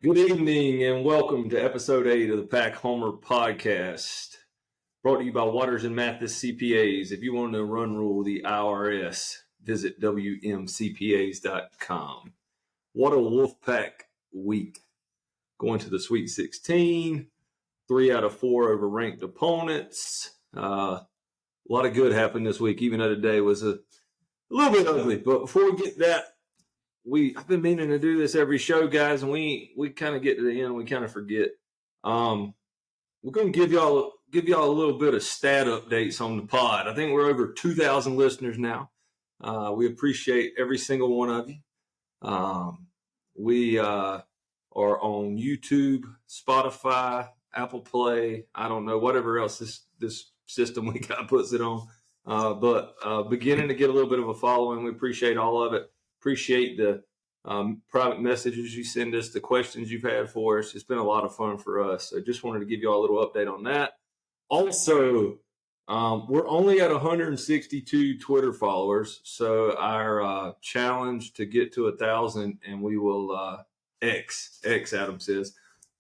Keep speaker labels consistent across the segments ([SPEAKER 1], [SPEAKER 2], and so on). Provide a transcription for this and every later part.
[SPEAKER 1] Good evening and welcome to episode 8 of the Pack Homer podcast, brought to you by Waters and Mathis CPAs. If you want to run rule the IRS, visit WMCPAs.com. What a Wolfpack week. Going to the Sweet 16, 3 out of 4 over ranked opponents. A lot of good happened this week, even though today was a little bit ugly. But before we get that, I've been meaning to do this every show, guys, and we kind of get to the end, we kind of forget. We're going to give y'all a little bit of stat updates on the pod. I think we're over 2,000 listeners now. We appreciate every single one of you. We are on YouTube, Spotify, Apple Play. I don't know, whatever else this system we got puts it on. But beginning to get a little bit of a following. We appreciate all of it. Appreciate the private messages you send us, the questions you've had for us. It's been a lot of fun for us. So just wanted to give you all a little update on that. Also, we're only at 162 Twitter followers. So our challenge to get to 1,000, and we will X Adam says,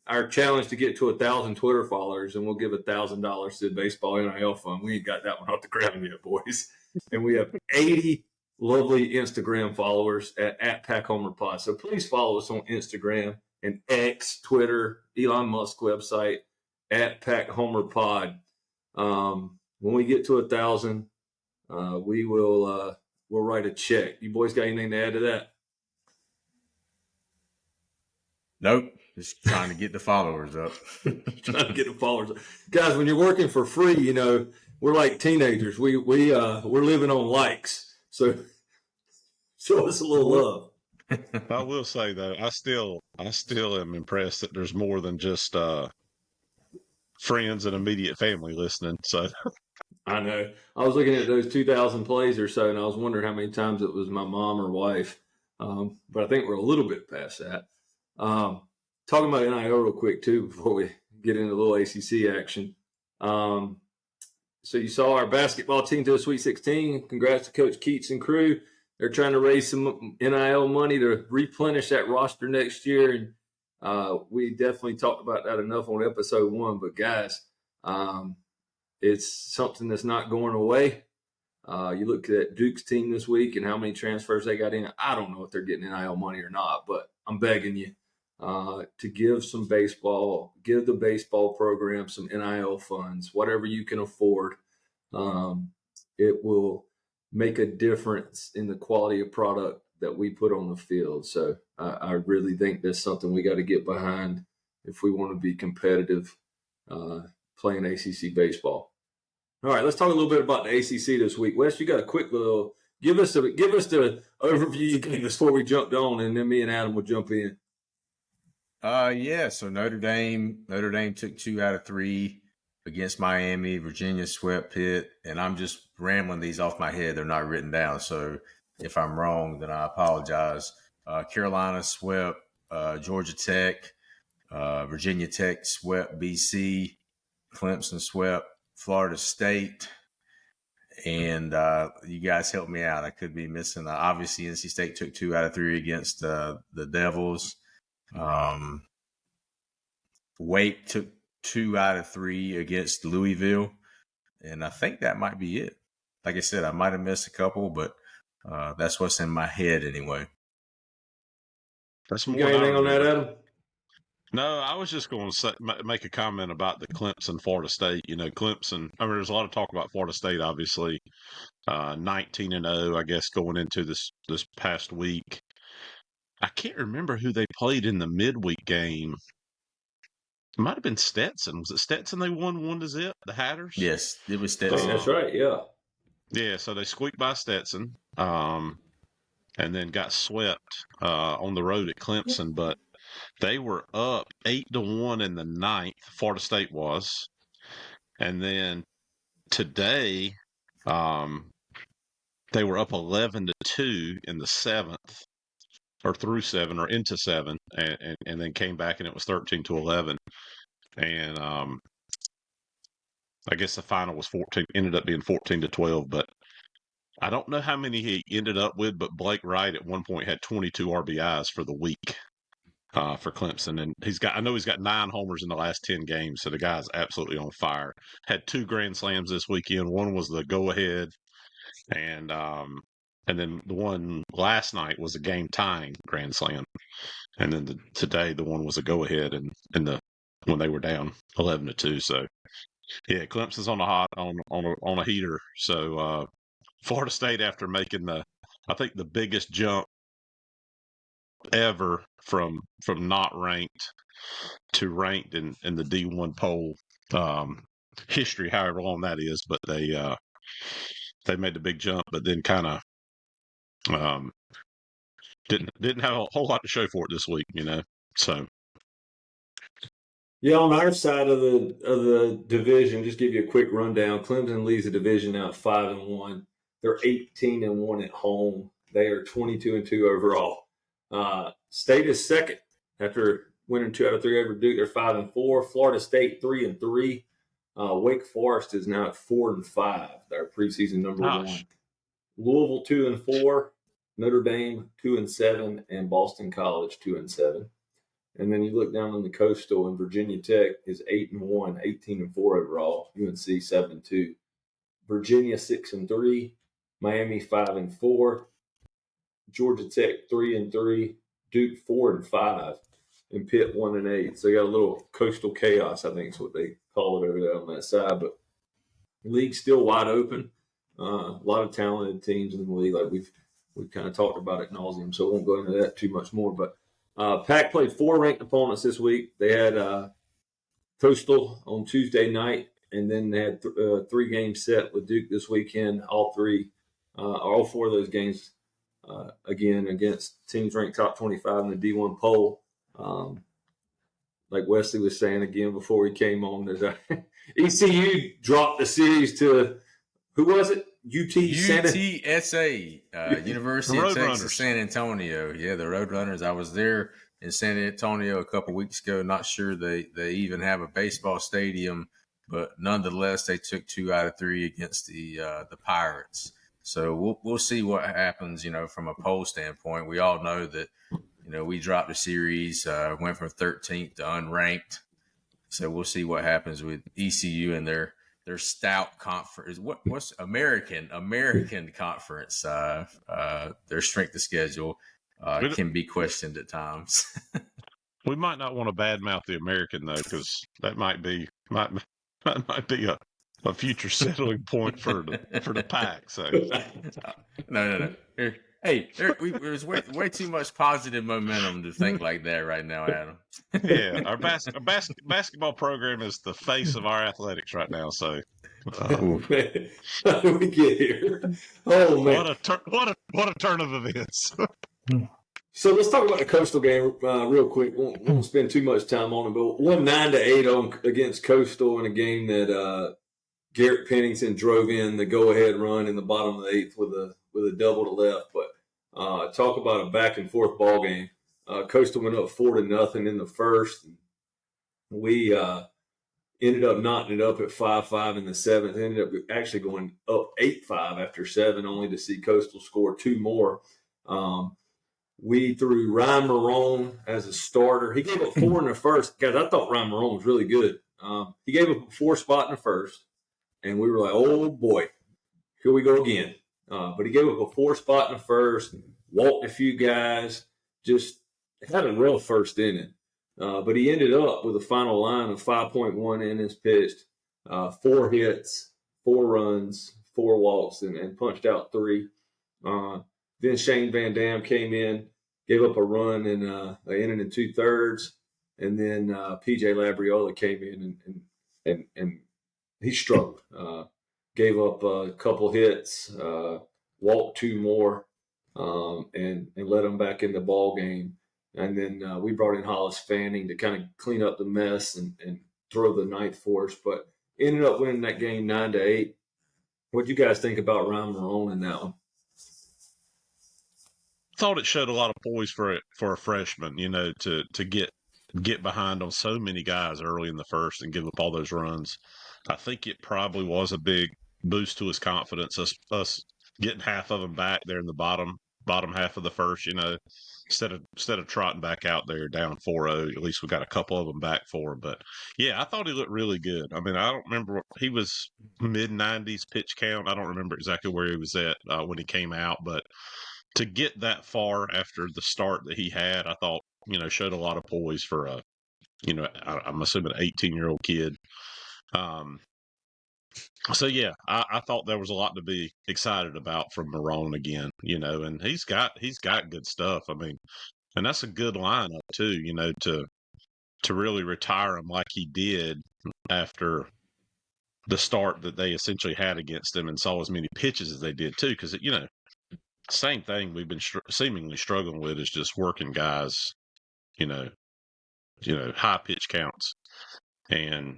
[SPEAKER 1] our challenge to get to 1,000 Twitter followers, and we'll give $1,000 to the baseball NIL fund. We ain't got that one off the ground yet, boys. And we have 80 lovely Instagram followers at Pack Homer Pod. So please follow us on Instagram and X, Twitter, Elon Musk website at Pack Homer Pod. When we get to 1,000, we'll write a check. You boys got anything to add to that?
[SPEAKER 2] Nope. Just trying to get the followers up.
[SPEAKER 1] Trying to get the followers up. Guys, when you're working for free, you know, we're like teenagers. We're living on likes. So show us a little love.
[SPEAKER 3] I will say though, I still am impressed that there's more than just friends and immediate family listening. So
[SPEAKER 1] I know. I was looking at those 2,000 plays or so, and I was wondering how many times it was my mom or wife. But I think we're a little bit past that. Talking about NIL real quick too before we get into a little ACC action. So you saw our basketball team to a Sweet 16. Congrats to Coach Keats and crew. They're trying to raise some NIL money to replenish that roster next year. And we definitely talked about that enough on episode 1. But, guys, it's something that's not going away. You look at Duke's team this week and how many transfers they got in. I don't know if they're getting NIL money or not, but I'm begging you to give the baseball program some NIL funds, whatever you can afford. It will make a difference in the quality of product that we put on the field. So I really think that's something we got to get behind if we want to be competitive playing ACC baseball. All right, let's talk a little bit about the ACC this week. Wes, you got a quick little give us the overview you gave us before we jumped on, and then me and Adam will jump in.
[SPEAKER 2] So Notre Dame took 2 out of 3 against Miami. Virginia swept Pitt, and I'm just rambling these off my head. They're not written down, so if I'm wrong, then I apologize. Carolina swept Georgia Tech. Virginia Tech swept BC. Clemson swept Florida State. And you guys help me out. I could be missing. Obviously, NC State took 2 out of 3 against the Devils. Wake took 2 out of 3 against Louisville, and I think that might be it. Like I said, I might have missed a couple, but that's what's in my head anyway.
[SPEAKER 3] that's more.
[SPEAKER 1] You got anything on that, Adam?
[SPEAKER 3] No, I was just going to make a comment about the Clemson Florida State. You know, Clemson. I mean, there's a lot of talk about Florida State, obviously. 19-0, I guess, going into this past week. I can't remember who they played in the midweek game. It might have been Stetson. Was it Stetson they won 1-0? The Hatters?
[SPEAKER 2] Yes, it was Stetson.
[SPEAKER 1] That's right, yeah.
[SPEAKER 3] Yeah, so they squeaked by Stetson, and then got swept on the road at Clemson. But they were up 8-1 in the 9th. Florida State was, and then today they were up 11-2 in the 7th, or through 7, or into 7, and then came back and it was 13-11. And I guess the final was ended up being 14-12, but I don't know how many he ended up with, but Blake Wright at one point had 22 RBIs for the week. for Clemson, and I know he's got 9 homers in the last 10 games, so the guy's absolutely on fire. Had 2 grand slams this weekend. One was the go ahead, and then the one last night was a game tying grand slam, and then today the one was a go ahead, and in the when they were down 11-2. So yeah, Clemson's on a heater. So Florida State, after making I think the biggest jump ever from not ranked to ranked in the D1 poll history, however long that is, but they made the big jump, but then kind of um, didn't have a whole lot to show for it this week, So
[SPEAKER 1] Yeah, on our side of the division, just give you a quick rundown. Clemson leads the division now at 5-1. They're 18-1 at home. They are 22-2 overall. State is second after winning 2 out of 3 over Duke. They're 5-4. Florida State 3-3. Wake Forest is now at 4-5. They're preseason number 1. Louisville 2-4. Notre Dame 2-7, and Boston College 2-7. And then you look down on the Coastal, and Virginia Tech is 8-1, 18-4 overall. UNC 7-2. Virginia 6-3. Miami 5-4. Georgia Tech 3-3. Duke 4-5. And Pitt 1-8. So you got a little coastal chaos, I think is what they call it over there on that side. But the league's still wide open. A lot of talented teams in the league, like we've kind of talked about ad nauseum, so I won't go into that too much more. But Pac played 4 ranked opponents this week. They had Coastal on Tuesday night, and then they had 3 games set with Duke this weekend. All 4 of those games, again, against teams ranked top 25 in the D1 poll. Like Wesley was saying again before he came on, that ECU dropped the series to, who was it?
[SPEAKER 2] UTSA, University of Texas,
[SPEAKER 3] Roadrunners.
[SPEAKER 2] San Antonio. Yeah, the Roadrunners. I was there in San Antonio a couple weeks ago. Not sure they even have a baseball stadium, but nonetheless, they took 2 out of 3 against the Pirates. So we'll see what happens. From a poll standpoint, we all know that we dropped the series, went from 13th to unranked. So we'll see what happens with ECU and their stout conference. What's American conference? Their strength of schedule can be questioned at times.
[SPEAKER 3] We might not want to badmouth the American though, because that might be a future settling point for the Pac. So
[SPEAKER 2] no. There's way too much positive momentum to think like that right now, Adam.
[SPEAKER 3] Yeah, our basketball program is the face of our athletics right now. So
[SPEAKER 1] Man, how did we get here? Oh man,
[SPEAKER 3] what a turn of events.
[SPEAKER 1] So let's talk about the Coastal game real quick. Won't spend too much time on it, but won 9-8 against Coastal in a game that Garrett Pennington drove in the go-ahead run in the bottom of the 8th with a double to left. But talk about a back and forth ball game. Coastal went up 4-0 in the first. We ended up knotting it up at 5-5 in the 7th. Ended up actually going up 8-5 after 7, only to see Coastal score 2 more. We threw Ryan Marone as a starter. He gave up 4 in the first. Guys, I thought Ryan Marone was really good. He gave up a 4 spot in the first, and we were like, oh, boy, here we go again. But he gave up a 4 spot in the first, walked a few guys, just had a real first inning. But he ended up with a final line of 5.1 innings pitched, 4 hits, 4 runs, 4 walks, and punched out 3. Then Shane Van Dam came in, gave up a run in an inning and 2/3, and then PJ Labriola came in and he struggled. Gave up a couple hits, walked 2 more, and led them back in the ball game. And then we brought in Hollis Fanning to kind of clean up the mess and throw the ninth for us, but ended up winning that game 9-8. What do you guys think about Ryan Marone in that one?
[SPEAKER 3] Thought it showed a lot of poise for a freshman, to get behind on so many guys early in the first and give up all those runs. I think it probably was a big boost to his confidence. Us getting half of them back there in the bottom bottom half of the first. Instead of trotting back out there down 4-0, at least we got a couple of them back for him. But yeah, I thought he looked really good. I mean, I don't remember, he was mid-90s pitch count. I don't remember exactly where he was at when he came out, but to get that far after the start that he had, I thought, showed a lot of poise for I'm assuming an 18-year-old kid. So yeah, I thought there was a lot to be excited about from Marone again, and he's got good stuff. I mean, and that's a good lineup too, to really retire him like he did after the start that they essentially had against him and saw as many pitches as they did too, because same thing we've been seemingly struggling with is just working guys, you know, high pitch counts and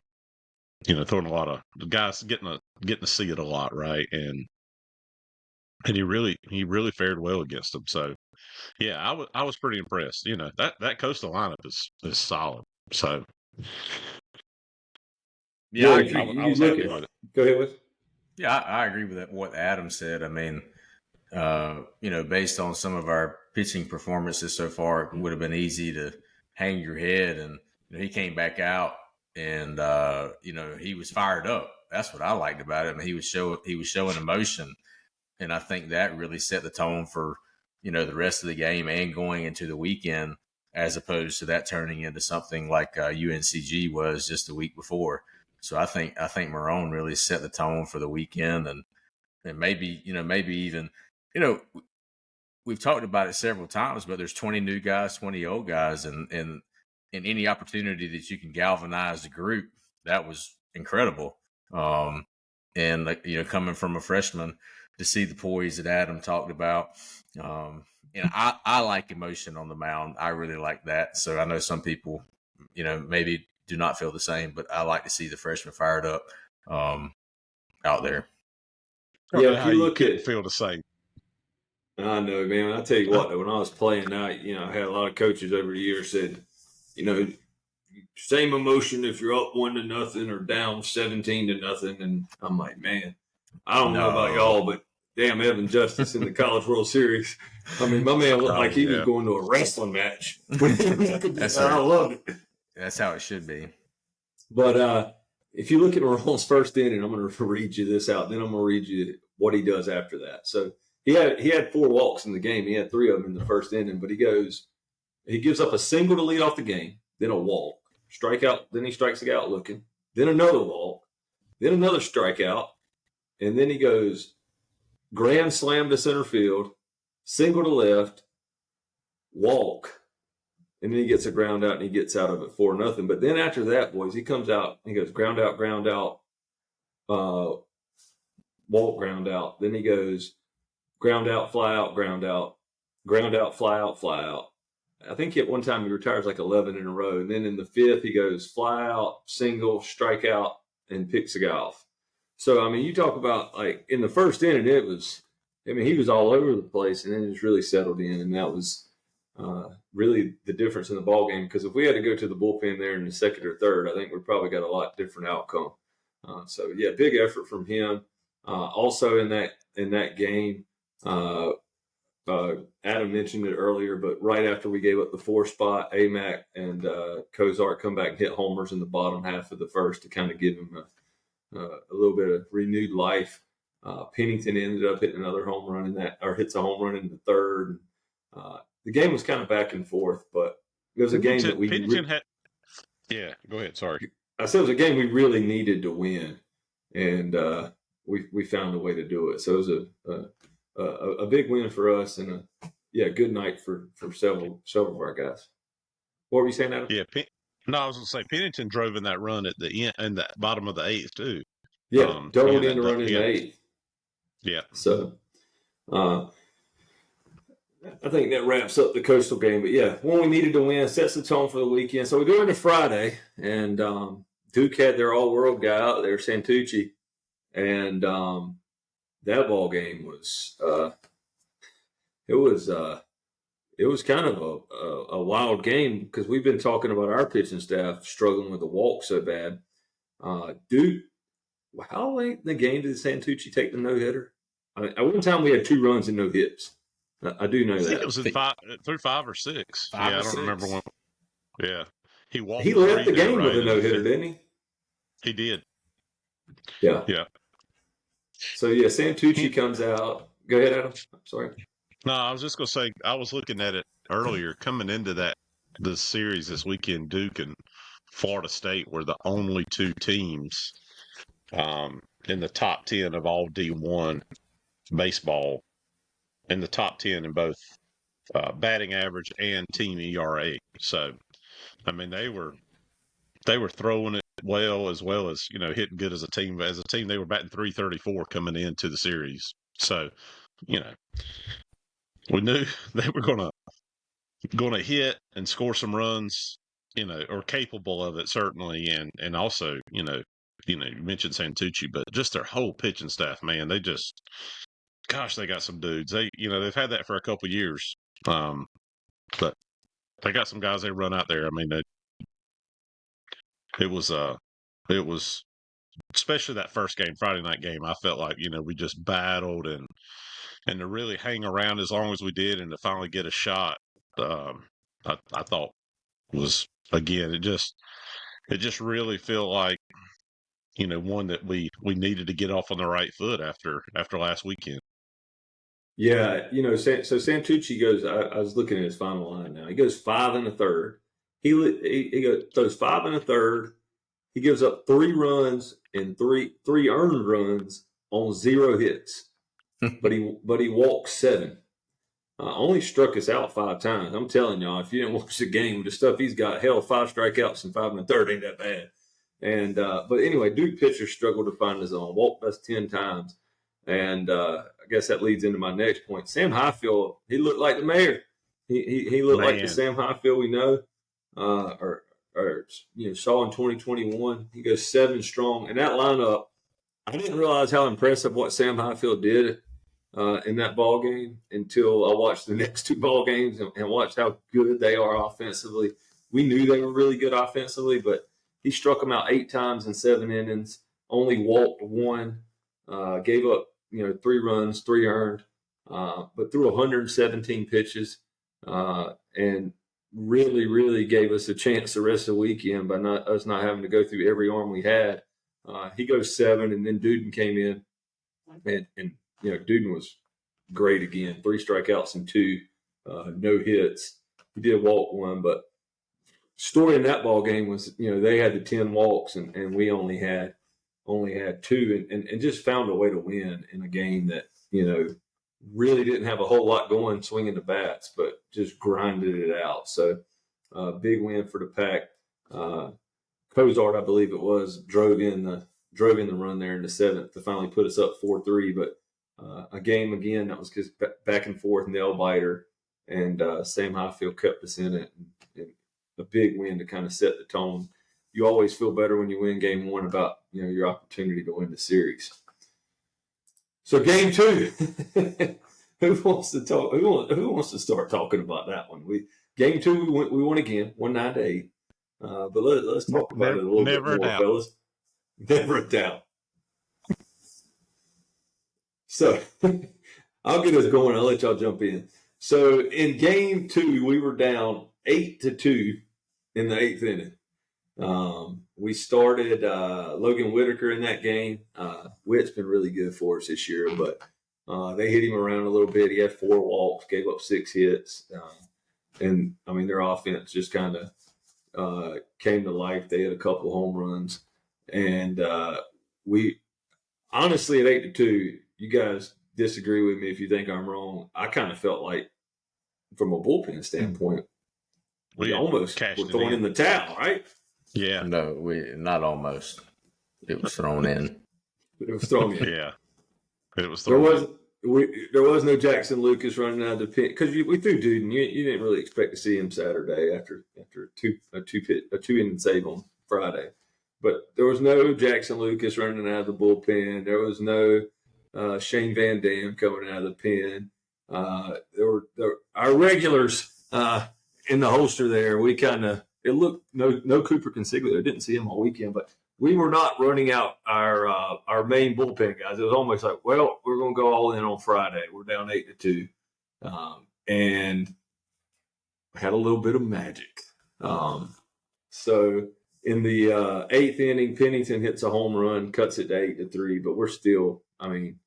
[SPEAKER 3] throwing a lot of the guys getting to see it a lot, right? And he really fared well against them. So yeah, I was pretty impressed. That Coastal lineup is solid. So
[SPEAKER 2] Yeah,
[SPEAKER 3] I was happy with it.
[SPEAKER 1] Go ahead with.
[SPEAKER 2] Yeah, I agree with what Adam said. I mean, based on some of our pitching performances so far, it would have been easy to hang your head. And he came back out, and he was fired up. That's what I liked about him. He was showing emotion, and I think that really set the tone for the rest of the game and going into the weekend, as opposed to that turning into something like UNCG was just the week before. So I think Marone really set the tone for the weekend, and maybe even we've talked about it several times, but there's 20 new guys, 20 old guys, and any opportunity that you can galvanize the group, that was incredible. And coming from a freshman to see the poise that Adam talked about, and I like emotion on the mound. I really like that. So I know some people, maybe do not feel the same, but I like to see the freshmen fired up out there.
[SPEAKER 1] Yeah, if you look
[SPEAKER 3] couldn't
[SPEAKER 1] at,
[SPEAKER 3] feel the same.
[SPEAKER 1] I know, man. I tell you what, when I was playing, I had a lot of coaches over the years said, same emotion if you're up 1-0 or down 17-0, and I'm like, man, I don't know about y'all, but damn, Evan Justice in the College World Series. I mean, my man looked like he was going to a wrestling match. I loved it.
[SPEAKER 2] That's how it should be.
[SPEAKER 1] But if you look at Marone's first inning, I'm going to read you this out. Then I'm going to read you what he does after that. So he had 4 walks in the game. He had 3 of them in the first inning. But he gives up a single to lead off the game, then a walk, strikeout. Then he strikes the guy out looking, then another walk, then another strikeout, and then he goes grand slam to center field, single to left, walk. And then he gets a ground out and he gets out of it 4-0. But then after that, boys, he comes out and he goes ground out, walk, ground out. Then he goes ground out, fly out, ground out, fly out, fly out. I think at one time he retires like 11 in a row. And then in the 5th, he goes fly out, single, strike out, and picks a guy off. So, I mean, you talk about like in the first inning, he was all over the place and then just really settled in. And that was really the difference in the ball game, because if we had to go to the bullpen there in the 2nd or 3rd, I think we probably got a lot different outcome. So yeah, big effort from him. Also in that game, Adam mentioned it earlier, but right after we gave up the 4 spot, Amac and Kozart come back and hit homers in the bottom half of the first to kind of give him a little bit of renewed life. Pennington ended up hitting another home run hits a home run in the 3rd. The game was kind of back and forth, but it was a game that
[SPEAKER 3] Pennington had. Yeah, go ahead. Sorry.
[SPEAKER 1] I said it was a game we really needed to win, and we found a way to do it. So it was a big win for us, and a good night for several of our guys. What were you saying, Adam?
[SPEAKER 3] Yeah, no, I was going to say Pennington drove in that run at the end and the bottom of the 8th too.
[SPEAKER 1] Yeah, doubled in to run in the 8th.
[SPEAKER 3] Yeah.
[SPEAKER 1] So I think that wraps up the Coastal game. But yeah, when we needed to win, sets the tone for the weekend. So we go into Friday, and Duke had their all-world guy out there, Santucci, and that ball game was it was kind of a wild game, because we've been talking about our pitching staff struggling with the walk so bad. Duke, how late in the game did Santucci take the no-hitter? At one time we had 2 runs and no hits. I do know
[SPEAKER 3] I think
[SPEAKER 1] that.
[SPEAKER 3] it was in through 5 or 6.
[SPEAKER 2] Five
[SPEAKER 3] Yeah,
[SPEAKER 2] or
[SPEAKER 3] I don't remember
[SPEAKER 2] six.
[SPEAKER 3] when. Yeah, he walked
[SPEAKER 1] He left
[SPEAKER 3] 3
[SPEAKER 1] the
[SPEAKER 3] there,
[SPEAKER 1] game with
[SPEAKER 3] right?
[SPEAKER 1] a no hitter, didn't he?
[SPEAKER 3] He did.
[SPEAKER 1] Yeah.
[SPEAKER 3] Yeah.
[SPEAKER 1] So yeah,
[SPEAKER 3] He,
[SPEAKER 1] Santucci comes out. Go ahead, Adam. I'm sorry.
[SPEAKER 3] no, I was just gonna say I was looking at it earlier coming into this series this weekend. Duke and Florida State were the only 2 teams in the top 10 of all D1 baseball, in the top 10 in both batting average and team ERA. So, I mean, they were throwing it well as hitting good as a team. As a team, they were batting 334 coming into the series. So, you know, we knew they were gonna hit and score some runs. Or capable of it certainly, and also, you mentioned Santucci, but just their whole pitching staff, man, they just, gosh, they got some dudes. They've had that for a couple of years, but they got some guys they run out there. I mean, it was it was especially that first game, Friday night game. I felt like we just battled and to really hang around as long as we did and to finally get a shot. I thought was again it just really felt like one that we needed to get off on the right foot after last weekend.
[SPEAKER 1] Yeah, so Santucci goes. I was looking at his final line now. He goes 5 1/3. He throws 5 1/3. He gives up 3 runs and three earned runs on 0 hits, but he walked 7. Only struck us out 5 times. I'm telling y'all, if you didn't watch the game, the stuff he's got, hell, 5 strikeouts and 5 1/3 ain't that bad. And but anyway, Duke pitchers struggled to find his own. Walked us 10 times, and I guess that leads into my next point. Sam Highfield, he looked like the mayor. He looked like the
[SPEAKER 3] Man,
[SPEAKER 1] Sam Highfield we know, or saw in 2021. He goes 7 strong, and that lineup. I didn't realize how impressive what Sam Highfield did in that ball game until I watched the next 2 ball games and watched how good they are offensively. We knew they were really good offensively, but he struck them out 8 times in 7 innings, only walked 1, gave up 3 runs, 3 earned, but threw 117 pitches, and really, really gave us a chance the rest of the weekend by us not having to go through every arm we had. He goes 7, and then Duden came in, and Duden was great again. 3 strikeouts and 2, no hits. He did walk 1, but story in that ball game was they had the 10 walks and we only had 2, and just found a way to win in a game that really didn't have a whole lot going swinging the bats, but just grinded it out. So big win for the Pack. Cozart, I believe it was, drove in the run there in the 7th to finally put us up 4-3. But a game again that was just back and forth, nail biter, and Sam Highfield kept us in it. And a big win to kind of set the tone. You always feel better when you win game 1 about your opportunity to win the series. So game 2, who wants to talk? Who wants to start talking about that one? Game 2 we won again, 9-8. But let's talk about it a little bit more, fellas. Never a doubt. So I'll get us going. I'll let y'all jump in. So in game 2, we were down 8-2 in the 8th inning. We started Logan Whitaker in that game. Whit's been really good for us this year, but they hit him around a little bit. He had 4 walks, gave up 6 hits. And, I mean, their offense just kind of came to life. They had a couple home runs. And we honestly, at 8-2, you guys disagree with me if you think I'm wrong. I kind of felt like, from a bullpen standpoint, we almost were throwing in the towel, right?
[SPEAKER 3] Yeah.
[SPEAKER 2] No, not almost. It was thrown in.
[SPEAKER 1] It was thrown in.
[SPEAKER 3] Yeah. It was thrown in.
[SPEAKER 1] There was no Jackson Lucas running out of the pit because we threw Duden. You didn't really expect to see him Saturday after a two inning save on Friday, but there was no Jackson Lucas running out of the bullpen. There was no Shane Van Dam coming out of the pen. There were our regulars in the holster there. We kind of it looked no Cooper Consiglio. I didn't see him all weekend, but we were not running out our main bullpen guys. It was almost like, well, we're going to go all in on Friday. We're down 8-2. and had a little bit of magic. So in the eighth inning, Pennington hits a home run, cuts it to 8-3. But we're still, I mean,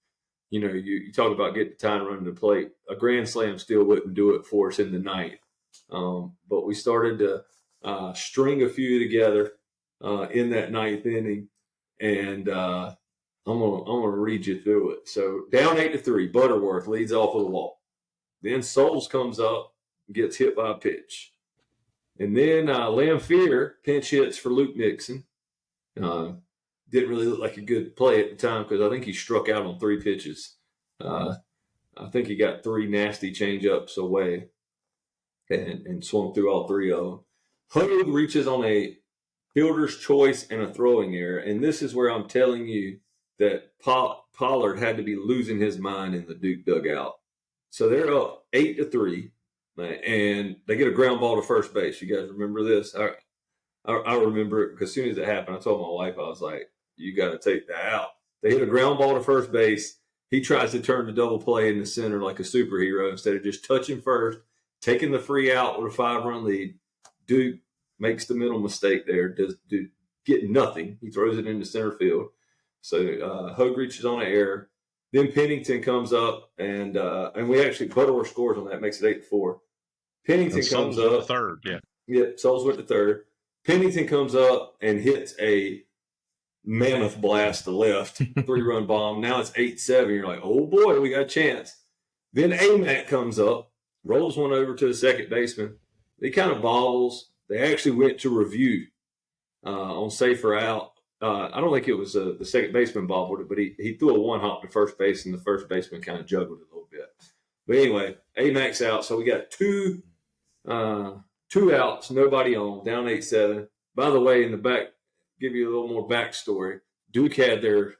[SPEAKER 1] you talk about getting the time running the plate. A grand slam still wouldn't do it for us in the ninth. But we started to string a few together in that ninth inning, and I'm gonna read you through it. So down 8-3, Butterworth leads off with a walk. Then Souls comes up, gets hit by a pitch, and then Lamphere pinch hits for Luke Nixon. Didn't really look like a good play at the time because I think he struck out on 3 pitches. I think he got 3 nasty changeups away and swung through all 3 of them. Hogue reaches on a fielder's choice and a throwing error, and this is where I'm telling you that Pollard had to be losing his mind in the Duke dugout. So they're up 8-3, and they get a ground ball to first base. You guys remember this? I remember it because as soon as it happened, I told my wife, I was like, you got to take that out. They hit a ground ball to first base. He tries to turn the double play in the center like a superhero instead of just touching first, taking the free out with a 5-run lead. Duke makes the middle mistake there. Does get nothing. He throws it into center field. So Hogue reaches on an error. Then Pennington comes up, and we actually Butterworth scores on that, makes it 8-4. Pennington comes up.
[SPEAKER 3] To third, yeah.
[SPEAKER 1] Yep, Souls went to third. Pennington comes up and hits a mammoth blast to left, 3-run bomb. Now it's 8-7. You're like, oh boy, we got a chance. Then AMAC comes up, rolls one over to the second baseman. He kind of bobbles. They actually went to review on safer out. I don't think it was the second baseman bobbled it, but he threw a one-hop to first base, and the first baseman kind of juggled it a little bit. But anyway, AMAC's out, so we got two outs, nobody on, down 8-7. By the way, in the back, give you a little more backstory. Duke had their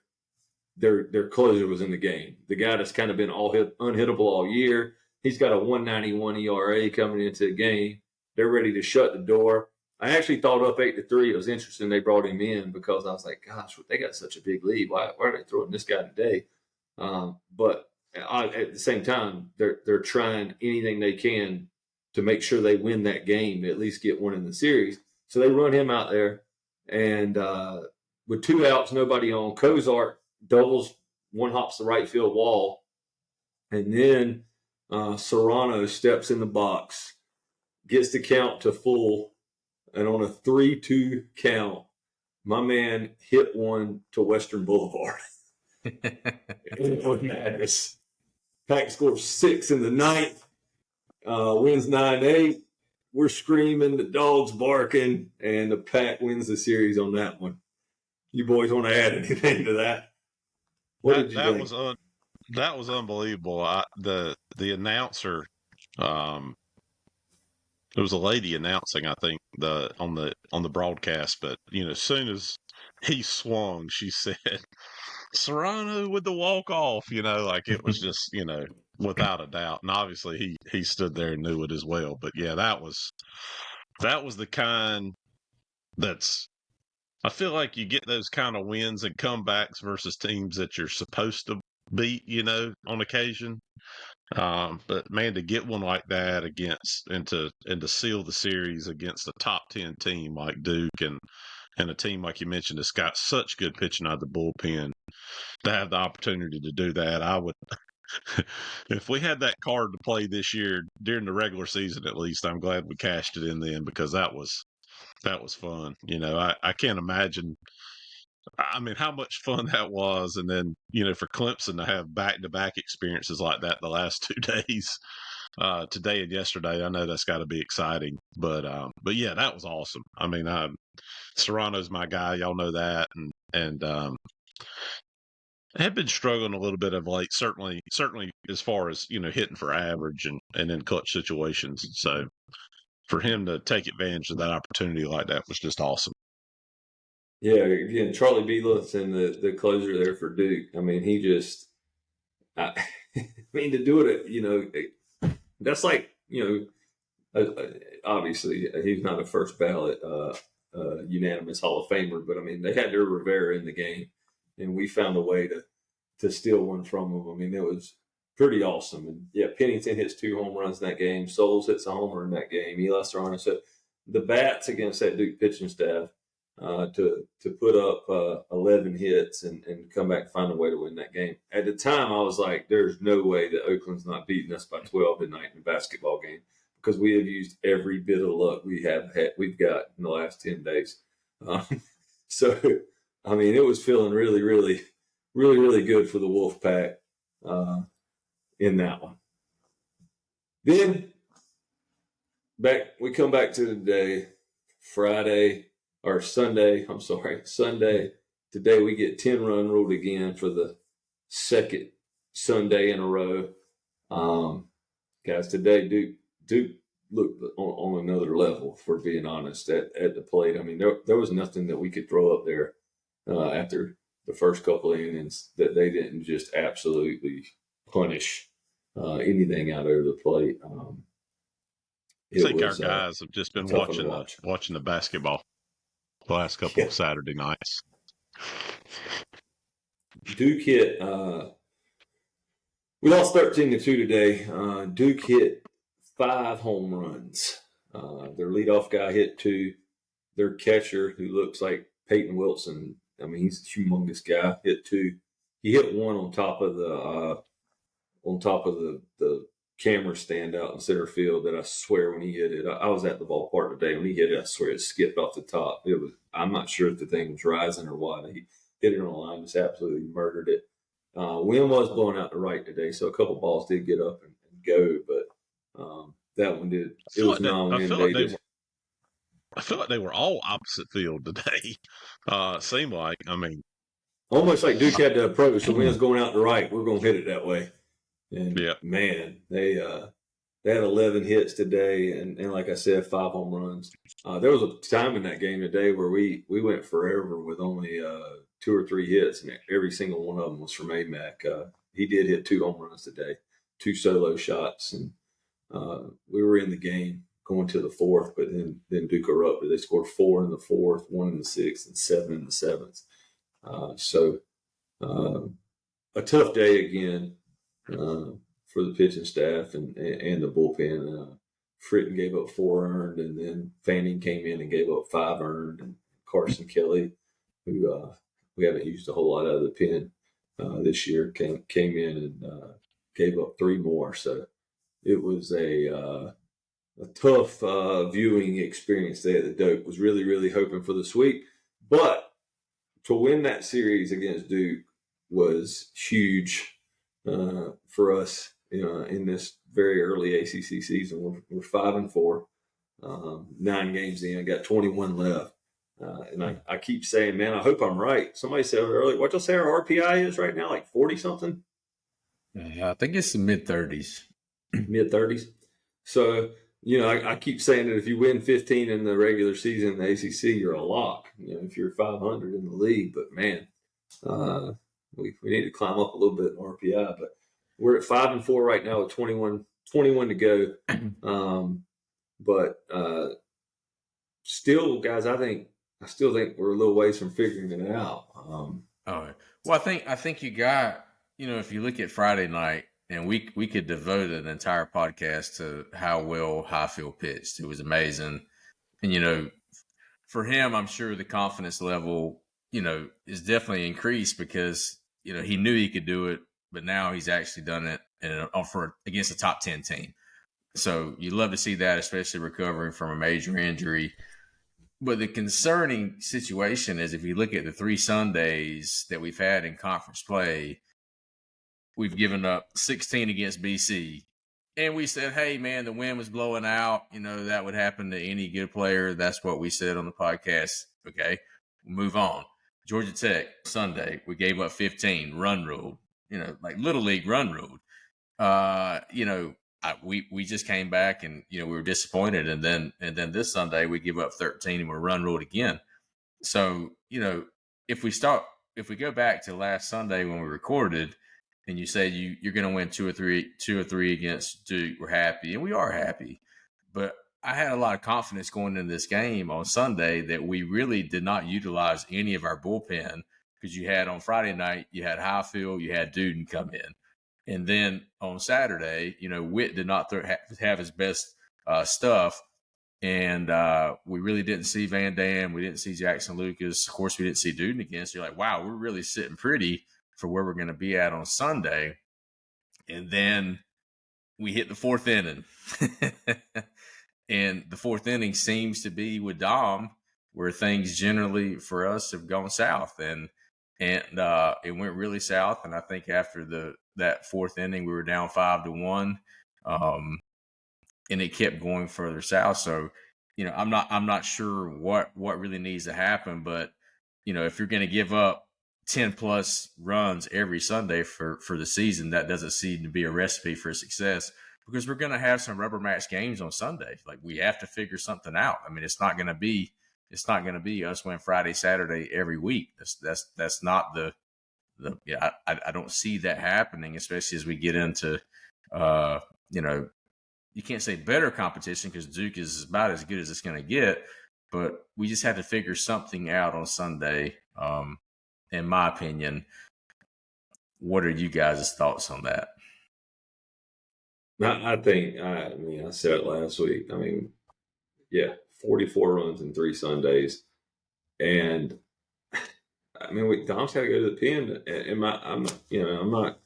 [SPEAKER 1] closer was in the game. The guy that's kind of been unhittable all year. He's got a 1.91 ERA coming into the game. They're ready to shut the door. I actually thought up 8-3. It was interesting they brought him in because I was like, gosh, they got such a big lead. Why are they throwing this guy today? But at the same time, they're trying anything they can to make sure they win that game, at least get one in the series. So they run him out there, and with 2 outs, nobody on, Cozart doubles, one hops the right field wall, and then Serrano steps in the box, gets the count to full, and on a 3-2 count, my man hit one to Western Boulevard. It was madness. Pack scores 6 in the ninth, wins 9-8. We're screaming, the dog's barking, and the Pack wins the series on that one. You boys want to add anything to that? What did you think?
[SPEAKER 3] That was unbelievable. The announcer, it was a lady announcing, I think, on the broadcast. But as soon as he swung, she said, "Serrano with the walk off." Like it was just without a doubt. And obviously he stood there and knew it as well. But yeah, that was the kind that's. I feel like you get those kind of wins and comebacks versus teams that you're supposed to beat, on occasion. But man, to get one like that and to seal the series against a top 10 team like Duke and a team like you mentioned that's got such good pitching out of the bullpen, to have the opportunity to do that, I would. If we had that card to play this year during the regular season, at least, I'm glad we cashed it in then, because that was fun. I can't imagine. I mean, how much fun that was. And then, for Clemson to have back-to-back experiences like that the last 2 days, today and yesterday, I know that's got to be exciting. But yeah, that was awesome. I mean, Serrano's my guy. Y'all know that. And I have been struggling a little bit of late, certainly as far as, hitting for average and in clutch situations. So for him to take advantage of that opportunity like that was just awesome.
[SPEAKER 1] Yeah, again, Charlie Bielitz and the closer there for Duke. I mean, he just, I mean, to do it, that's like, obviously he's not a first ballot unanimous Hall of Famer, but I mean, they had their Rivera in the game, and we found a way to steal one from him. I mean, it was pretty awesome. And yeah, Pennington hits 2 home runs in that game. Souls hits a homer in that game. Eli Serrano. So the bats against that Duke pitching staff to put up 11 hits and come back and find a way to win that game. At the time, I was like, there's no way that Oakland's not beating us by 12 tonight in a basketball game, because we have used every bit of luck we've got in the last 10 days. So, I mean, it was feeling really, really, really, really good for the Wolfpack in that one. Then we come back to today, Sunday. Today we get 10-run ruled again for the second Sunday in a row. Guys, today Duke looked on another level, for being honest, at the plate. I mean, there was nothing that we could throw up there after the first couple of innings that they didn't just absolutely punish anything out over the plate.
[SPEAKER 3] I think our guys have just been watching the basketball the last couple of Saturday nights.
[SPEAKER 1] Duke hit. We lost 13-2 today. Duke hit 5 home runs. Their leadoff guy hit 2. Their catcher, who looks like Peyton Wilson, I mean, he's a humongous guy, hit 2. He hit 1 on top of the camera stand out in center field that I swear when he hit it, I was at the ballpark today. When he hit it, I swear it skipped off the top. I'm not sure if the thing was rising or what. He hit it on the line, just absolutely murdered it. Wind was blowing out the right today, so a couple balls did get up and go, but that one did. It was non-wind.
[SPEAKER 3] I feel like they were all opposite field today. Seemed like, I mean,
[SPEAKER 1] almost like Duke had to approach. The wind's going out the right. We're going to hit it that way. And man, they had 11 hits today, and like I said, 5 home runs. There was a time in that game today where we went forever with only 2 or 3 hits, and every single one of them was from AMAC. He did hit 2 home runs today, 2 solo shots, and we were in the game going to the 4th, but then Duke erupted. They scored 4 in the 4th, 1 in the 6th, and 7 in the 7th. So a tough day again for the pitching staff and the bullpen. Fritton gave up 4 earned, and then Fanning came in and gave up 5 earned, and Carson Kelly, who we haven't used a whole lot out of the pen this year, came in and gave up 3 more. So it was a tough viewing experience there. The Doak was really, really hoping for the sweep, but to win that series against Duke was huge for us. In this very early ACC season, we're 5-4, 9 games in, got 21 left, and I keep saying, man, I hope I'm right. Somebody said earlier, what y'all say our RPI is right now, like 40 something?
[SPEAKER 2] Yeah, I think it's the mid-30s.
[SPEAKER 1] Mid-30s. So I keep saying that if you win 15 in the regular season in the ACC, you're a lock. If you're 500 in the league, but man, we need to climb up a little bit in RPI, but. We're at 5-4 right now with 21 to go. But still, guys, I still think we're a little ways from figuring it out.
[SPEAKER 2] Well, I think you got, if you look at Friday night, and we could devote an entire podcast to how well Highfield pitched. It was amazing. And, for him, I'm sure the confidence level, is definitely increased because, he knew he could do it. But now he's actually done it against a top 10 team. So you love to see that, especially recovering from a major injury. But the concerning situation is if you look at the 3 Sundays that we've had in conference play, we've given up 16 against BC. And we said, hey, man, the wind was blowing out. That would happen to any good player. That's what we said on the podcast. Okay, we'll move on. Georgia Tech, Sunday, we gave up 15, run ruled. Like Little League run ruled. We just came back and, we were disappointed. And then this Sunday we give up 13 and we're run ruled again. So, if we go back to last Sunday when we recorded and you say you're going to win 2 or 3 against Duke, we're happy, and we are happy. But I had a lot of confidence going into this game on Sunday that we really did not utilize any of our bullpen. Because you had on Friday night, you had Highfield, you had Duden come in. And then on Saturday, Witt did not have his best stuff. And we really didn't see Van Dam. We didn't see Jackson Lucas. Of course, we didn't see Duden again. So you're like, wow, we're really sitting pretty for where we're going to be at on Sunday. And then we hit the fourth inning. And the fourth inning seems to be with Dom where things generally for us have gone south. And it went really south. And I think after that fourth inning, we were down 5-1. And it kept going further south. So, I'm not sure what really needs to happen, but if you're going to give up 10 plus runs every Sunday for the season, that doesn't seem to be a recipe for success, because we're going to have some rubber match games on Sunday. Like, we have to figure something out. I mean, it's not going to be us win Friday, Saturday every week. That's not I don't see that happening, especially as we get into, you can't say better competition because Duke is about as good as it's going to get, but we just have to figure something out on Sunday. In my opinion, what are you guys' thoughts on that?
[SPEAKER 1] I think, I said it last week. 44 runs in 3 Sundays. And Dom's got to go to the pen. I'm not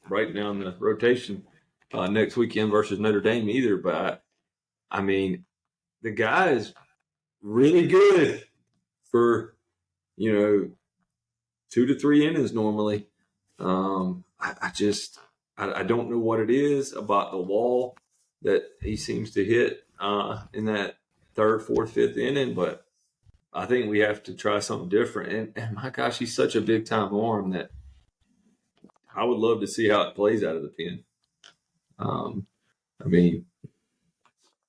[SPEAKER 1] writing down the rotation next weekend versus Notre Dame either, but the guy is really good for 2 to 3 innings normally. I don't know what it is about the wall that he seems to hit in that 3rd, 4th, 5th inning, but I think we have to try something different. And my gosh, he's such a big time arm that I would love to see how it plays out of the pen.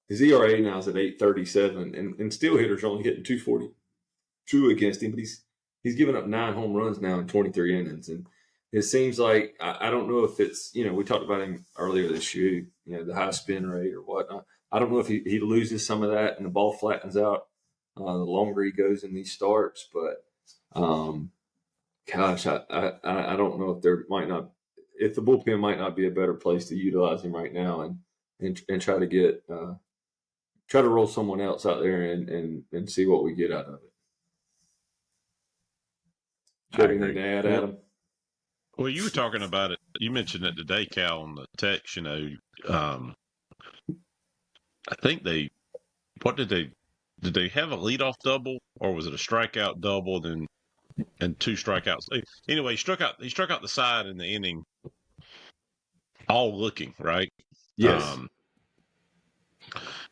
[SPEAKER 1] His ERA now is at 8.37, and still hitters are only hitting 242 against him, but he's given up 9 home runs now in 23 innings. And it seems like, I don't know if it's, we talked about him earlier this year, the high spin rate or whatnot. I don't know if he loses some of that and the ball flattens out the longer he goes in these starts. But, gosh, I don't know if the bullpen might not be a better place to utilize him right now and try to get try to roll someone else out there and see what we get out of it. Do you have anything to add, Adam?
[SPEAKER 3] Well, you were talking about it. You mentioned it today, Cal, on the text. I think did they have a leadoff double, or was it a strikeout double and 2 strikeouts? Anyway, he struck out the side in the inning, all looking right.
[SPEAKER 1] Yes.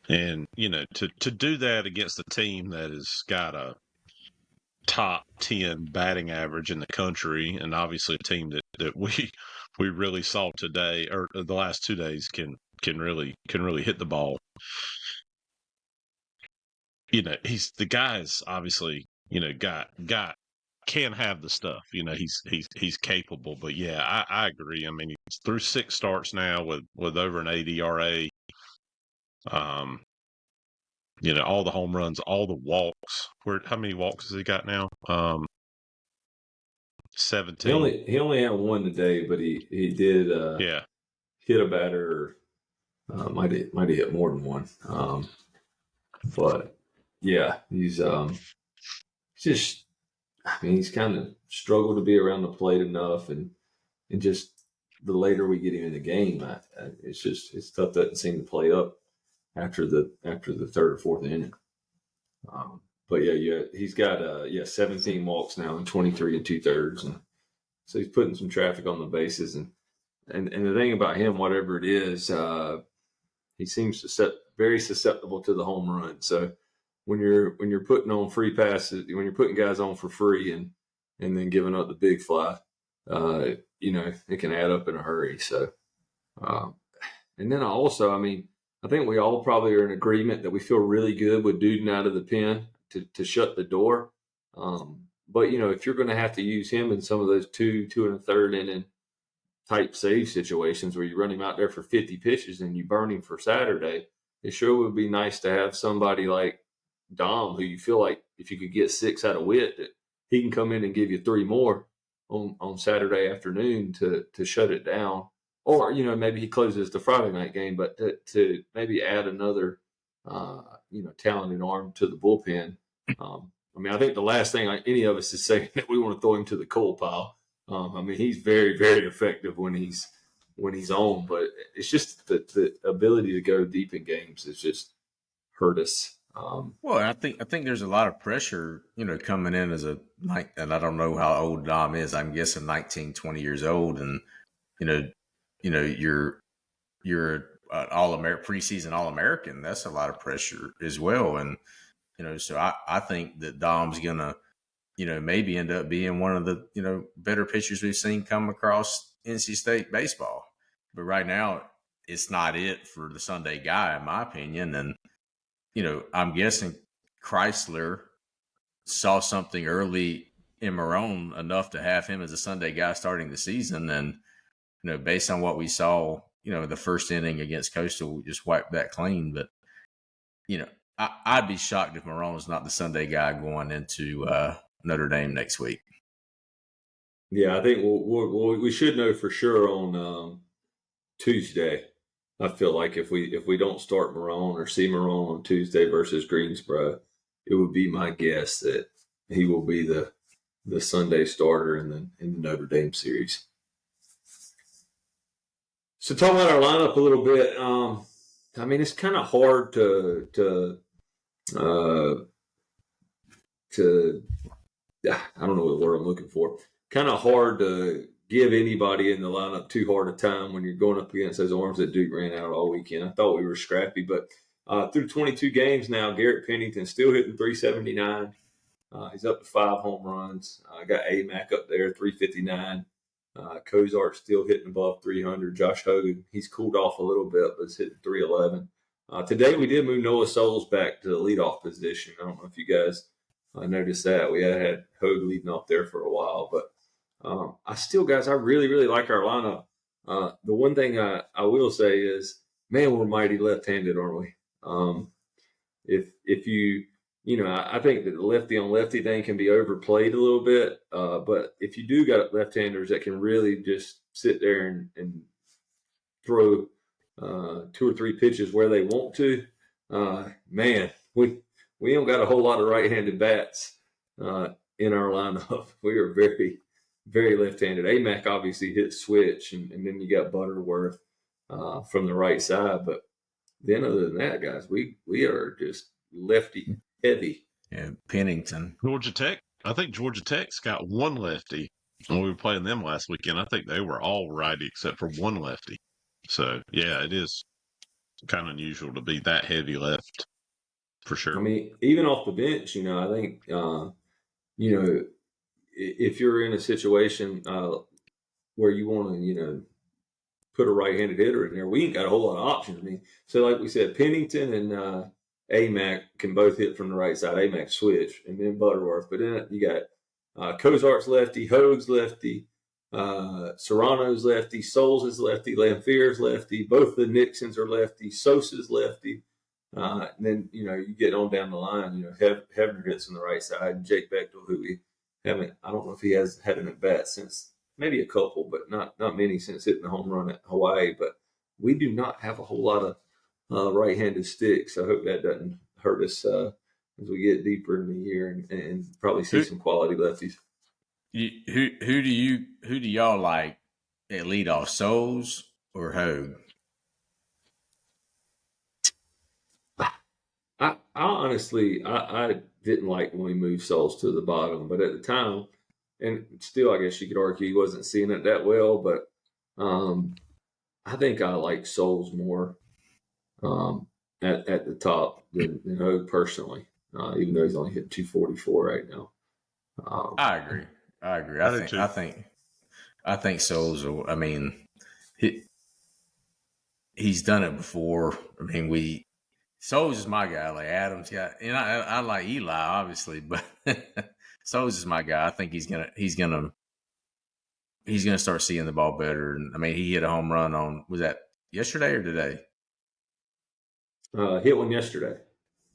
[SPEAKER 3] And to do that against a team that has got a top 10 batting average in the country, and obviously a team that we really saw today, or the last 2 days, can really hit the ball. He's the guy's obviously got can have the stuff. He's capable. But yeah, I agree. He's through 6 starts now with over an 8 ERA. All the home runs, all the walks. How many walks has he got now? 17.
[SPEAKER 1] He only had 1 today, but he did hit a batter. Might have hit more than 1. But yeah, he's just. He's kind of struggled to be around the plate enough, and just the later we get him in the game, it's stuff doesn't seem to play up after the 3rd or 4th inning. But yeah, he's got 17 walks now in 23 2/3, and so he's putting some traffic on the bases. And the thing about him, whatever it is, he seems to very susceptible to the home run. So when you're putting on free passes, when you're putting guys on for free and then giving up the big fly, it can add up in a hurry. So, and then I think we all probably are in agreement that we feel really good with Duden out of the pen to shut the door. But if you're going to have to use him in some of those 2 1/3 inning type save situations where you run him out there for 50 pitches and you burn him for Saturday, it sure would be nice to have somebody like Dom, who you feel like if you could get 6 out of Witt, that he can come in and give you 3 more on Saturday afternoon to shut it down, or maybe he closes the Friday night game, but to maybe add another talented arm to the bullpen. I mean, I think the last thing any of us is saying that we want to throw him to the coal pile. I mean, he's very, very effective when he's on, but it's just the ability to go deep in games has just hurt us.
[SPEAKER 2] Well, I think there's a lot of pressure, coming in as and I don't know how old Dom is. I'm guessing 19, 20 years old, and you're preseason All-American. That's a lot of pressure as well, and so I think that Dom's gonna maybe end up being one of the better pitchers we've seen come across NC State baseball. But right now, it's not it for the Sunday guy, in my opinion, and I'm guessing Chrysler saw something early in Marone enough to have him as a Sunday guy starting the season. And, based on what we saw, the first inning against Coastal, we just wiped that clean. But, I'd be shocked if Marone's not the Sunday guy going into Notre Dame next week.
[SPEAKER 1] Yeah, I think we should know for sure on Tuesday. I feel like if we don't start Marone or see Marone on Tuesday versus Greensboro, it would be my guess that he will be the Sunday starter in the Notre Dame series. So talking about our lineup a little bit, I mean, it's kind of hard to I don't know the word I'm looking for. Kind of hard to give anybody in the lineup too hard a time when you're going up against those arms that Duke ran out all weekend. I thought we were scrappy, but through 22 games now, Garrett Pennington's still hitting 379. He's up to 5 home runs. I got AMAC up there, 359. Cozart's still hitting above 300. Josh Hogan, he's cooled off a little bit, but is hitting 311. Today we did move Noah Souls back to the leadoff position. I don't know if you guys noticed that. We had Hogue leading off there for a while, but I really, really like our lineup. The one thing I will say is, man, we're mighty left-handed, aren't we? If you I think that the lefty on lefty thing can be overplayed a little bit. But if you do got left-handers that can really just sit there and throw 2 or 3 pitches where they want to, man, we don't got a whole lot of right-handed bats in our lineup. We are very, very left-handed. AMAC obviously hits switch, and then you got Butterworth from the right side. But then other than that, guys, we are just lefty heavy.
[SPEAKER 2] Yeah, Pennington.
[SPEAKER 3] Georgia Tech. I think Georgia Tech's got one lefty. When we were playing them last weekend, I think they were all righty except for one lefty. So, yeah, it is kind of unusual to be that heavy left, for sure.
[SPEAKER 1] I mean, even off the bench, I think, if you're in a situation where you want to, put a right-handed hitter in there, we ain't got a whole lot of options. I mean, so like we said, Pennington and AMAC can both hit from the right side. AMAC switch, and then Butterworth. But then you got Cozart's lefty, Hogue's lefty, Serrano's lefty, Souls is lefty, Lanfear's lefty. Both the Nixons are lefty. Sosa's lefty. And then, you get on down the line, Hebner hits on the right side, and Jake Bechtel, who we haven't, I don't know if he has had an at-bat since, maybe a couple, but not many since hitting the home run at Hawaii. But we do not have a whole lot of right-handed sticks. I hope that doesn't hurt us as we get deeper in the year and probably see some quality lefties.
[SPEAKER 2] Who do y'all like at leadoff, Souls or Hogue?
[SPEAKER 1] I honestly, I didn't like when we moved Souls to the bottom, but at the time, and still, I guess you could argue he wasn't seeing it that well, but I think I like Souls more at the top than Hogue personally, even though he's only hit 244 right now.
[SPEAKER 2] I agree. I think Souls. I mean, he's done it before. I mean, Souls is my guy. Like Adams got, and I like Eli obviously, but Souls is my guy. I think he's gonna start seeing the ball better. And I mean, he hit a home run on, was that yesterday or today?
[SPEAKER 1] Hit one yesterday.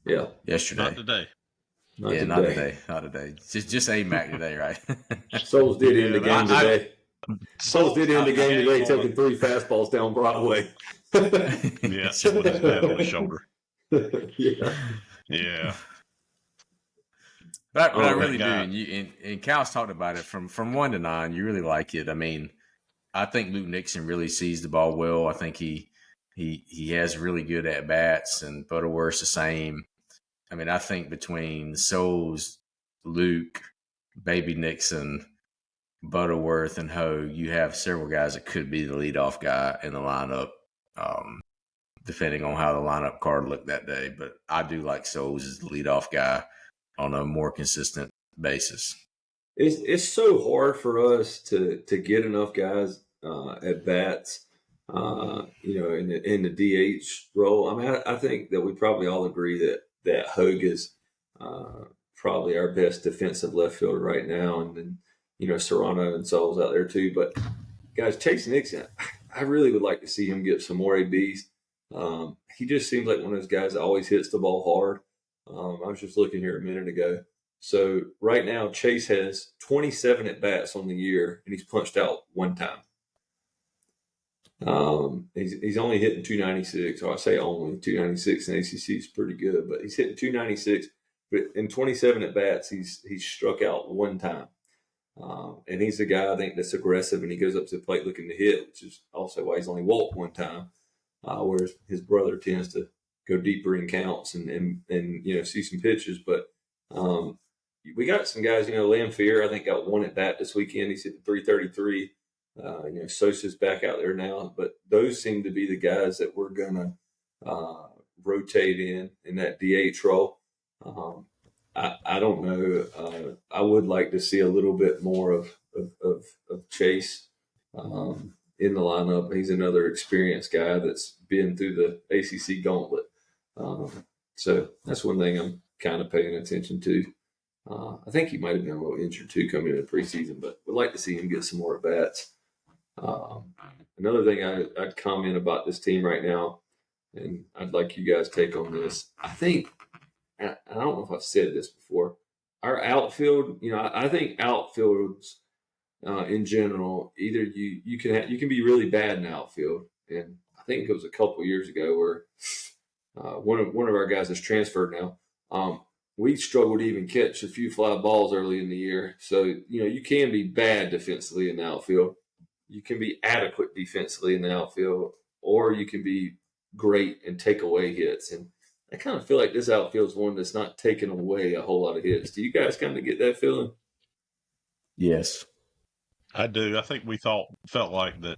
[SPEAKER 1] Yeah,
[SPEAKER 2] yesterday.
[SPEAKER 3] Not today.
[SPEAKER 2] Not today. Just AMAC today, right?
[SPEAKER 1] Souls did end the game today. Souls did end the game today,
[SPEAKER 3] on
[SPEAKER 1] taking 3 fastballs down Broadway.
[SPEAKER 3] yeah, with his bat on his shoulder.
[SPEAKER 1] Yeah.
[SPEAKER 3] Yeah.
[SPEAKER 2] But I
[SPEAKER 3] Oh,
[SPEAKER 2] really do,
[SPEAKER 3] God.
[SPEAKER 2] and Cal's talked about it from 1 to 9. You really like it. I mean, I think Luke Nixon really sees the ball well. I think he has really good at bats, and Butterworth's the same. I mean, I think between Souls, Luke, Baby Nixon, Butterworth, and Ho, you have several guys that could be the leadoff guy in the lineup, depending on how the lineup card looked that day. But I do like Souls as the leadoff guy on a more consistent basis.
[SPEAKER 1] It's so hard for us to get enough guys at bats, in the DH role. I mean, I think that we probably all agree that Hogue is probably our best defensive left fielder right now, and then Serrano and Souls out there too. But guys, Chase Nixon, I really would like to see him get some more ABs. He just seems like one of those guys that always hits the ball hard. I was just looking here a minute ago. So right now, Chase has 27 at bats on the year, and he's punched out 1 time. He's only hitting 296. Or I say only 296 in ACC is pretty good, but he's hitting 296. But in 27 at bats, he's struck out 1 time. And he's the guy I think that's aggressive, and he goes up to the plate looking to hit, which is also why he's only walked 1 time. Whereas his brother tends to go deeper in counts and see some pitches, but. We got some guys, Lamphere, I think, got 1 at bat this weekend. He's hitting 333. Sosa's back out there now. But those seem to be the guys that we're going to rotate in that DH role. I don't know. I would like to see a little bit more of Chase in the lineup. He's another experienced guy that's been through the ACC gauntlet. So that's one thing I'm kind of paying attention to. I think he might have been a little injured too coming into the preseason, but we'd like to see him get some more at bats. Another thing I'd comment about this team right now, and I'd like you guys' take on this. I think, I don't know if I've said this before, our outfield, I think outfields in general, either you can be really bad in outfield, and I think it was a couple of years ago where one of our guys is transferred now. We struggled to even catch a few fly balls early in the year. So, you can be bad defensively in the outfield. You can be adequate defensively in the outfield, or you can be great and take away hits. And I kind of feel like this outfield is one that's not taking away a whole lot of hits. Do you guys kind of get that feeling?
[SPEAKER 2] Yes.
[SPEAKER 3] I do. I think we felt like that,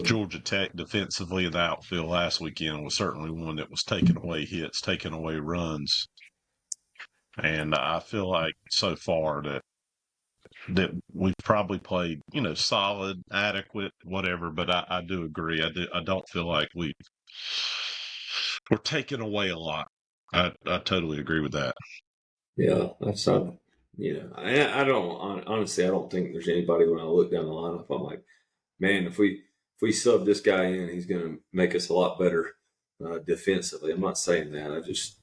[SPEAKER 3] Georgia Tech defensively in the outfield last weekend was certainly one that was taking away hits, taking away runs. And I feel like so far that we've probably played, solid, adequate, whatever. But I do agree. I don't feel like we're taking away a lot. I totally agree with that.
[SPEAKER 1] Yeah, that's I don't honestly. I don't think there's anybody when I look down the lineup. I'm like, man, if we sub this guy in, he's going to make us a lot better defensively. I'm not saying that. I just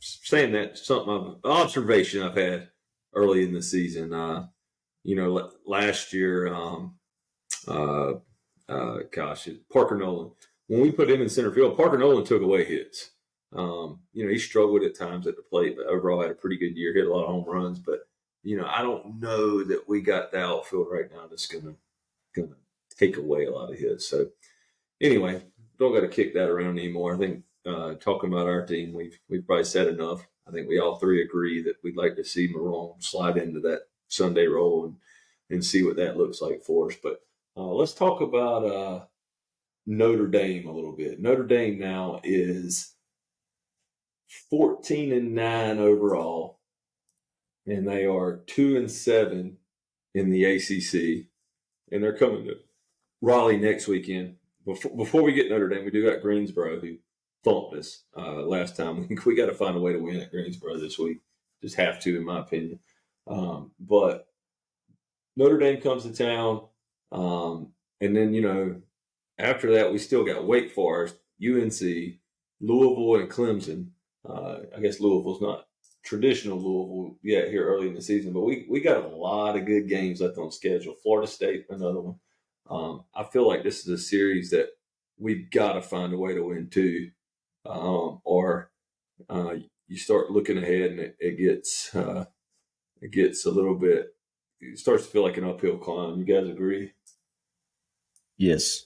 [SPEAKER 1] saying that something observation I've had early in the season. Last year, Parker Nolan. When we put him in center field, Parker Nolan took away hits. He struggled at times at the plate, but overall had a pretty good year. Hit a lot of home runs, but I don't know that we got the outfield right now that's gonna take away a lot of hits. So anyway, don't got to kick that around anymore. I think talking about our team, we've probably said enough. I think we all 3 agree that we'd like to see Marone slide into that Sunday role and see what that looks like for us. But let's talk about Notre Dame a little bit. Notre Dame now is 14-9 overall, and they are 2-7 in the ACC, and they're coming to Raleigh next weekend. Before we get Notre Dame, we do got Greensboro, who thumped us last time. We got to find a way to win at Greensboro this week. Just have to, in my opinion. But Notre Dame comes to town, and then after that we still got Wake Forest, UNC, Louisville, and Clemson. I guess Louisville's not traditional Louisville yet here early in the season, but we got a lot of good games left on schedule. Florida State, another one. I feel like this is a series that we've got to find a way to win too, or you start looking ahead and it gets a little bit. It starts to feel like an uphill climb. You guys agree?
[SPEAKER 2] Yes.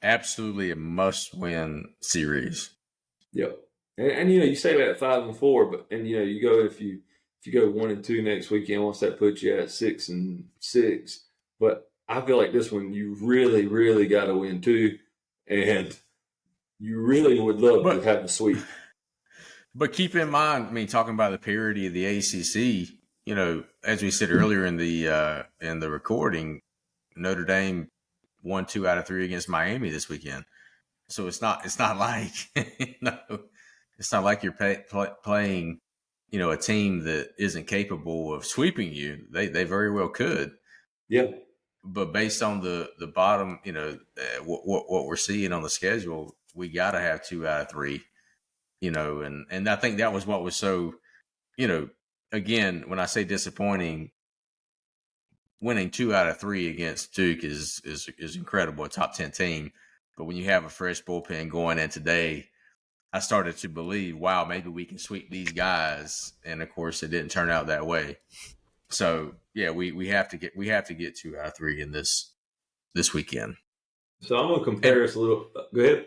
[SPEAKER 2] Absolutely a must-win series.
[SPEAKER 1] Yep. And you say that 5-4, but you go if you go 1-2 next weekend, once that puts you at 6-6. But I feel like this one you really, really got to win too, and you really would love to have a sweep.
[SPEAKER 2] But keep in mind, talking about the parity of the ACC, as we said earlier in the recording, Notre Dame won 2 out of 3 against Miami this weekend. So it's not like it's not like you're playing a team that isn't capable of sweeping you. They very well could.
[SPEAKER 1] Yeah.
[SPEAKER 2] But based on the bottom, what we're seeing on the schedule, we got to have 2 out of 3. And I think that was what was so, again, when I say disappointing, winning 2 out of 3 against Duke is incredible, a top 10 team. But when you have a fresh bullpen going in today, I started to believe, wow, maybe we can sweep these guys. And of course, it didn't turn out that way. So yeah, we have to get 2 out of 3 in this weekend.
[SPEAKER 1] So I'm gonna compare us a little. Go ahead.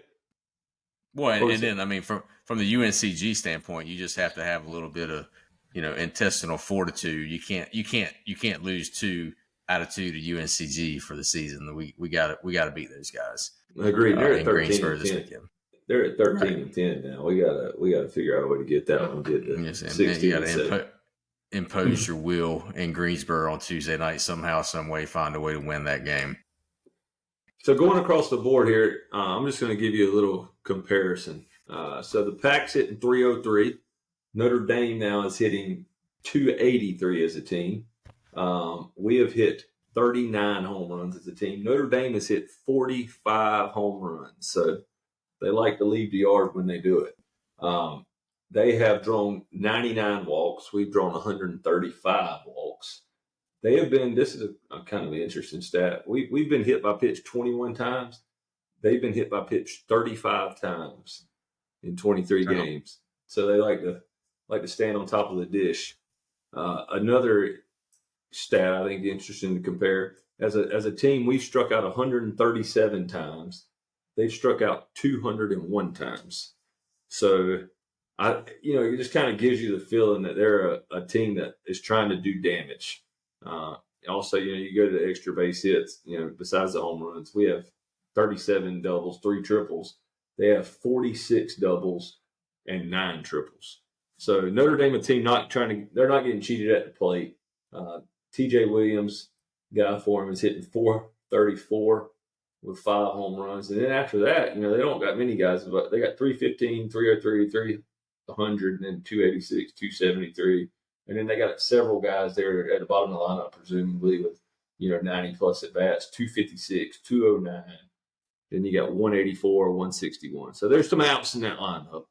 [SPEAKER 2] Well, and then from the UNCG standpoint, you just have to have a little bit of intestinal fortitude. You can't lose 2 out of 2 to UNCG for the season. We got to beat those guys.
[SPEAKER 1] Agreed. They're at 13
[SPEAKER 2] and 10.
[SPEAKER 1] They're at 13 and 10 now. We gotta figure out a way to get that one. Get to 16.
[SPEAKER 2] You got to impose your will in Greensboro on Tuesday night somehow, some way. Find a way to win that game.
[SPEAKER 1] So going across the board here, I'm just going to give you a little comparison. So the Pac's hitting 303. Notre Dame now is hitting 283 as a team. We have hit 39 home runs as a team. Notre Dame has hit 45 home runs. So they like to leave the yard when they do it. They have drawn 99 walks. We've drawn 135 walks. They have been, this is a kind of an interesting stat. We've been hit by pitch 21 times. They've been hit by pitch 35 times in 23 games. So they like to stand on top of the dish. Another stat I think interesting to compare. As a team, we've struck out 137 times. They've struck out 201 times. So it just kind of gives you the feeling that they're a team that is trying to do damage. Also, you go to the extra base hits, besides the home runs, we have 37 doubles, 3 triples. They have 46 doubles and 9 triples. So Notre Dame, a team they're not getting cheated at the plate. TJ Williams, guy for him, is hitting 434 with 5 home runs. And then after that, they don't got many guys, but they got 315, 303, 300, and then 286, 273. And then they got several guys there at the bottom of the lineup, presumably with, 90 plus at bats, 256, 209. Then you got 184, 161. So there's some outs in that lineup.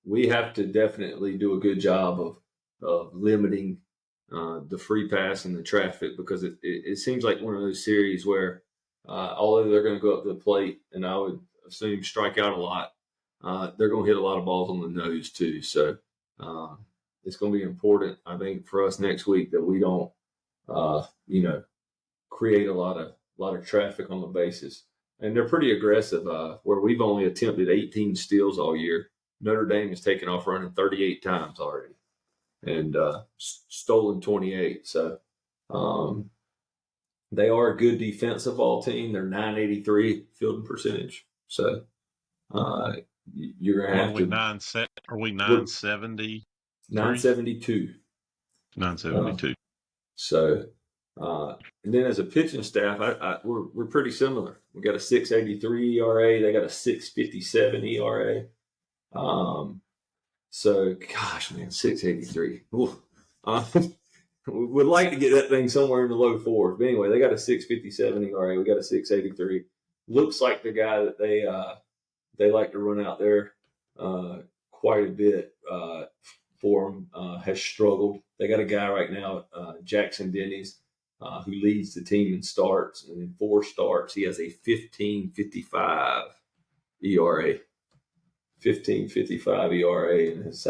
[SPEAKER 1] We have to definitely do a good job of limiting the free pass and the traffic, because it seems like one of those series where although they're going to go up to the plate and I would assume strike out a lot, they're going to hit a lot of balls on the nose too. So it's going to be important, I think, for us next week that we don't, create a lot of traffic on the bases. And they're pretty aggressive. Where we've only attempted 18 steals all year, Notre Dame has taken off running 38 times already, and stolen 28. So they are a good defensive ball team. They're 983 fielding percentage. So you're going to have to.
[SPEAKER 3] Are we 970?
[SPEAKER 1] 972.
[SPEAKER 3] 972.
[SPEAKER 1] So, and then as a pitching staff, we're pretty similar. We got a 683 ERA. They got a 657 ERA. So, gosh, man, 683. We would like to get that thing somewhere in the low 4s. But anyway, they got a 657 ERA. We got a 683. Looks like the guy that they like to run out there quite a bit for them. Has struggled. They got a guy right now, Jackson Denny's, who leads the team in starts, and in 4 starts he has a 15.55 ERA. 15.55 ERA, and has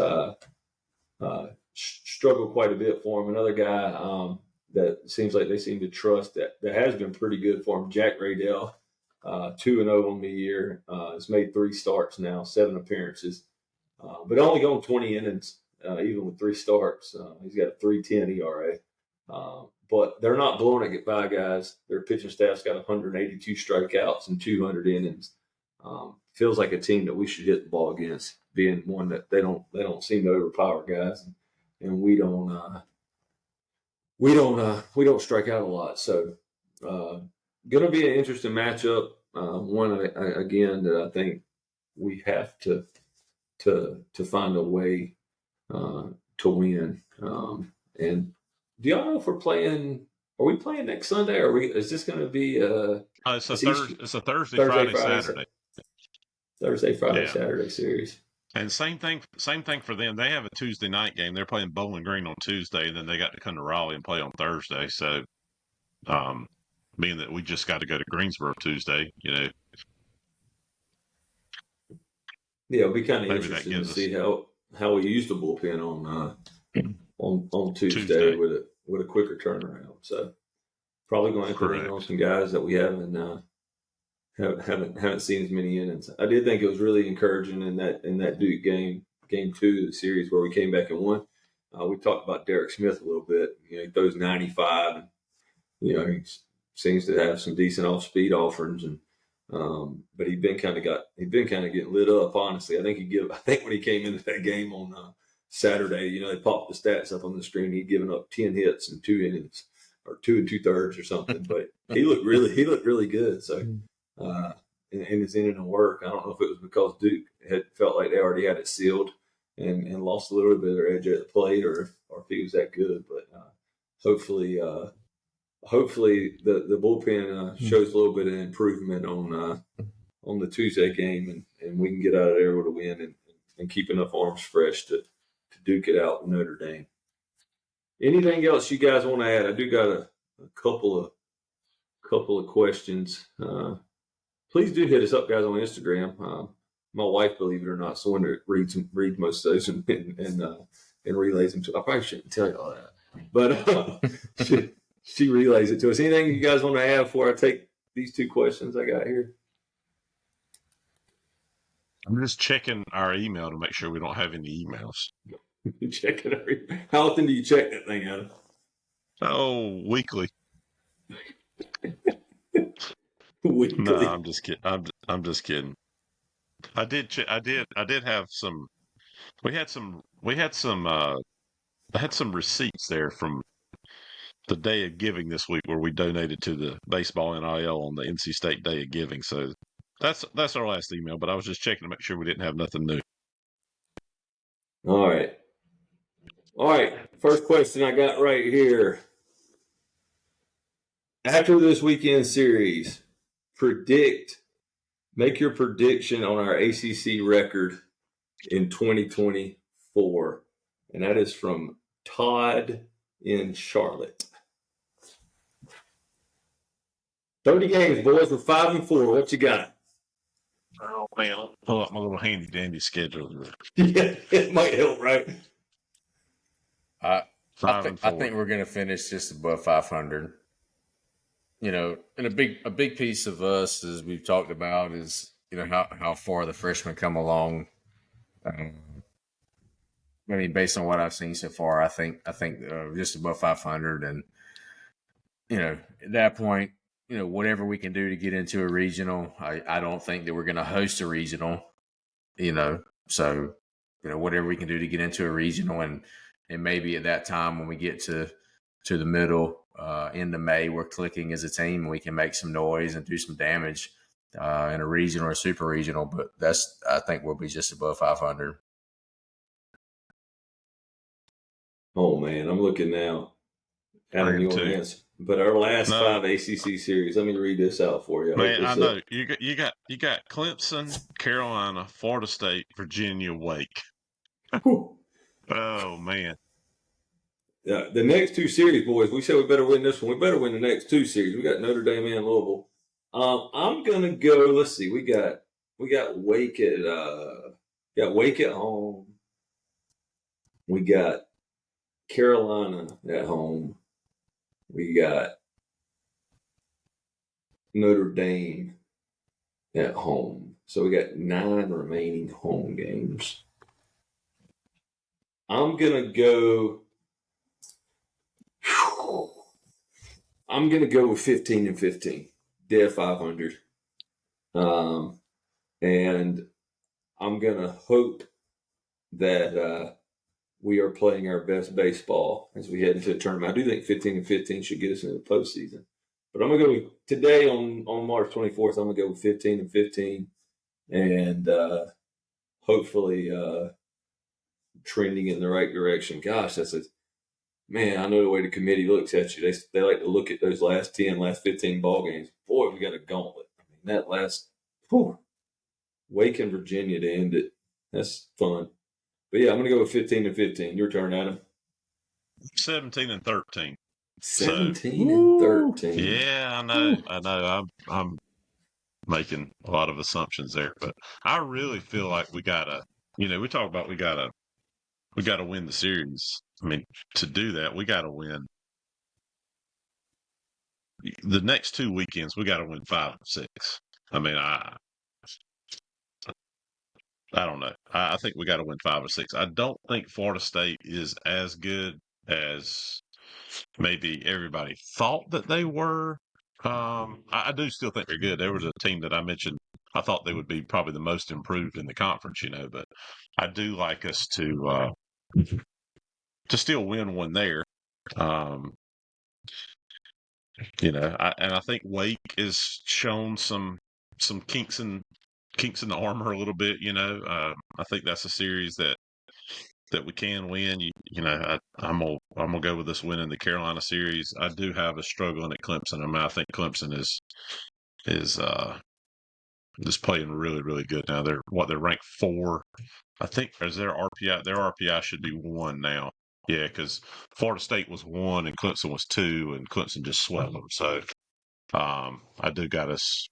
[SPEAKER 1] struggled quite a bit for him. Another guy that seems like they seem to trust that has been pretty good for him, Jack Raydell, 2-0 on the year. Has made 3 starts now, 7 appearances, but only gone 20 innings, even with 3 starts. He's got a 3.10 ERA. But they're not blowing it by guys. Their pitching staff's got 182 strikeouts and 200 innings. Feels like a team that we should hit the ball against, being one that they don't seem to overpower guys, and we don't strike out a lot. So, going to be an interesting matchup. One again that I think we have to find a way to win. And do y'all know if we're playing? Are we playing next Sunday? Or is this going to be
[SPEAKER 3] it's a Thursday, Friday, Saturday.
[SPEAKER 1] Thursday, Friday,
[SPEAKER 3] Yeah.
[SPEAKER 1] Saturday series.
[SPEAKER 3] And same thing for them. They have a Tuesday night game. They're playing Bowling Green on Tuesday, and then they got to come to Raleigh and play on Thursday. So, being that we just got to go to Greensboro Tuesday,
[SPEAKER 1] Yeah, it'll be kind of interesting to see how we use the bullpen on Tuesday. with a quicker turnaround. So probably going to have to lean on some guys that we haven't seen as many innings. I did think it was really encouraging in that Duke game 2 of the series where we came back and won. We talked about Derek Smith a little bit. He throws 95, and he seems to have some decent off speed offerings, and but he'd been kind of getting lit up. Honestly, I think when he came into that game on Saturday, they popped the stats up on the screen. He'd given up 10 hits in 2 innings, or 2 2/3 or something. But he looked really good. So. And his inning of work. I don't know if it was because Duke had felt like they already had it sealed and lost a little bit of their edge at the plate, or if he was that good. But hopefully the bullpen shows a little bit of improvement on the Tuesday game, and we can get out of there with a win and keep enough arms fresh to duke it out with Notre Dame. Anything else you guys want to add? I do got a couple of questions. Please do hit us up, guys, on Instagram. My wife, believe it or not, so when reads most of those and relays them to. I probably shouldn't tell you all that, but she relays it to us. Anything you guys want to add before I take these 2 questions I got here?
[SPEAKER 3] I'm just checking our email to make sure we don't have any emails.
[SPEAKER 1] How often do you check that thing, Adam?
[SPEAKER 3] Oh, weekly.
[SPEAKER 1] Weekly.
[SPEAKER 3] No, I'm just kidding. I'm just kidding. I did have some. I had some receipts there from the Day of Giving this week, where we donated to the baseball NIL on the NC State Day of Giving. So that's our last email. But I was just checking to make sure we didn't have nothing new.
[SPEAKER 1] All right. First question I got right here. After this weekend series, make your prediction on our ACC record in 2024. And that is from Todd in Charlotte. 30 games, boys. We're 5-4. What you got?
[SPEAKER 3] Oh, man. I'll pull up my little handy dandy schedule.
[SPEAKER 1] Yeah, it might help, right?
[SPEAKER 2] I think we're going to finish just above 500. And a big piece of us, as we've talked about, is how far the freshmen come along. Based on what I've seen so far, I think just above 500, and at that point, whatever we can do to get into a regional. I don't think that we're going to host a regional. So whatever we can do to get into a regional, and maybe at that time when we get to the middle. End of May, we're clicking as a team, and we can make some noise and do some damage in a regional or super regional. But I think we'll be just above 500.
[SPEAKER 1] Oh man, I'm looking now. Adam, you want to answer? But our last 5 ACC series. Let me read this out for you.
[SPEAKER 3] I know you got Clemson, Carolina, Florida State, Virginia, Wake. Oh man.
[SPEAKER 1] The next two series, boys, we said we better win this one. We better win the next two series. We got Notre Dame and Louisville. I'm gonna go. Let's see. We got Wake at home. We got Carolina at home. We got Notre Dame at home. So we got 9 remaining home games. I'm gonna go. I'm gonna go with 15-15, dead 500, and I'm gonna hope that we are playing our best baseball as we head into the tournament. I do think 15-15 should get us into the postseason, but I'm gonna go with, today on March 24th. I'm gonna go with 15-15, and hopefully trending in the right direction. Gosh, man, I know the way the committee looks at you. They like to look at those last 15 ball games. Boy, we got a gauntlet. I mean, that last Wake in Virginia to end it. That's fun. But yeah, I'm gonna go with 15-15. Your turn, Adam.
[SPEAKER 3] 17-13.
[SPEAKER 1] 17-13.
[SPEAKER 3] Yeah, I know. I'm making a lot of assumptions there, but I really feel like we gotta. We talk about we gotta win the series. I mean, to do that, we gotta win the next 2 weekends. We gotta win 5 or 6. I mean, I don't know. I think we got to win 5 or 6. I don't think Florida State is as good as maybe everybody thought that they were. I do still think they're good. There was a team that I mentioned. I thought they would be probably the most improved in the conference, but I do like us to still win one there. Um, and I think Wake has shown some kinks in the armor a little bit. I think that's a series that we can win. I'm gonna go with us winning the Carolina series. I do have a struggling at Clemson. I mean, I think Clemson is just playing really, really good now. They're ranked 4. I think as their RPI. Their RPI should be 1 now. Yeah, because Florida State was 1 and Clemson was 2, and Clemson just swept them. So I do got us.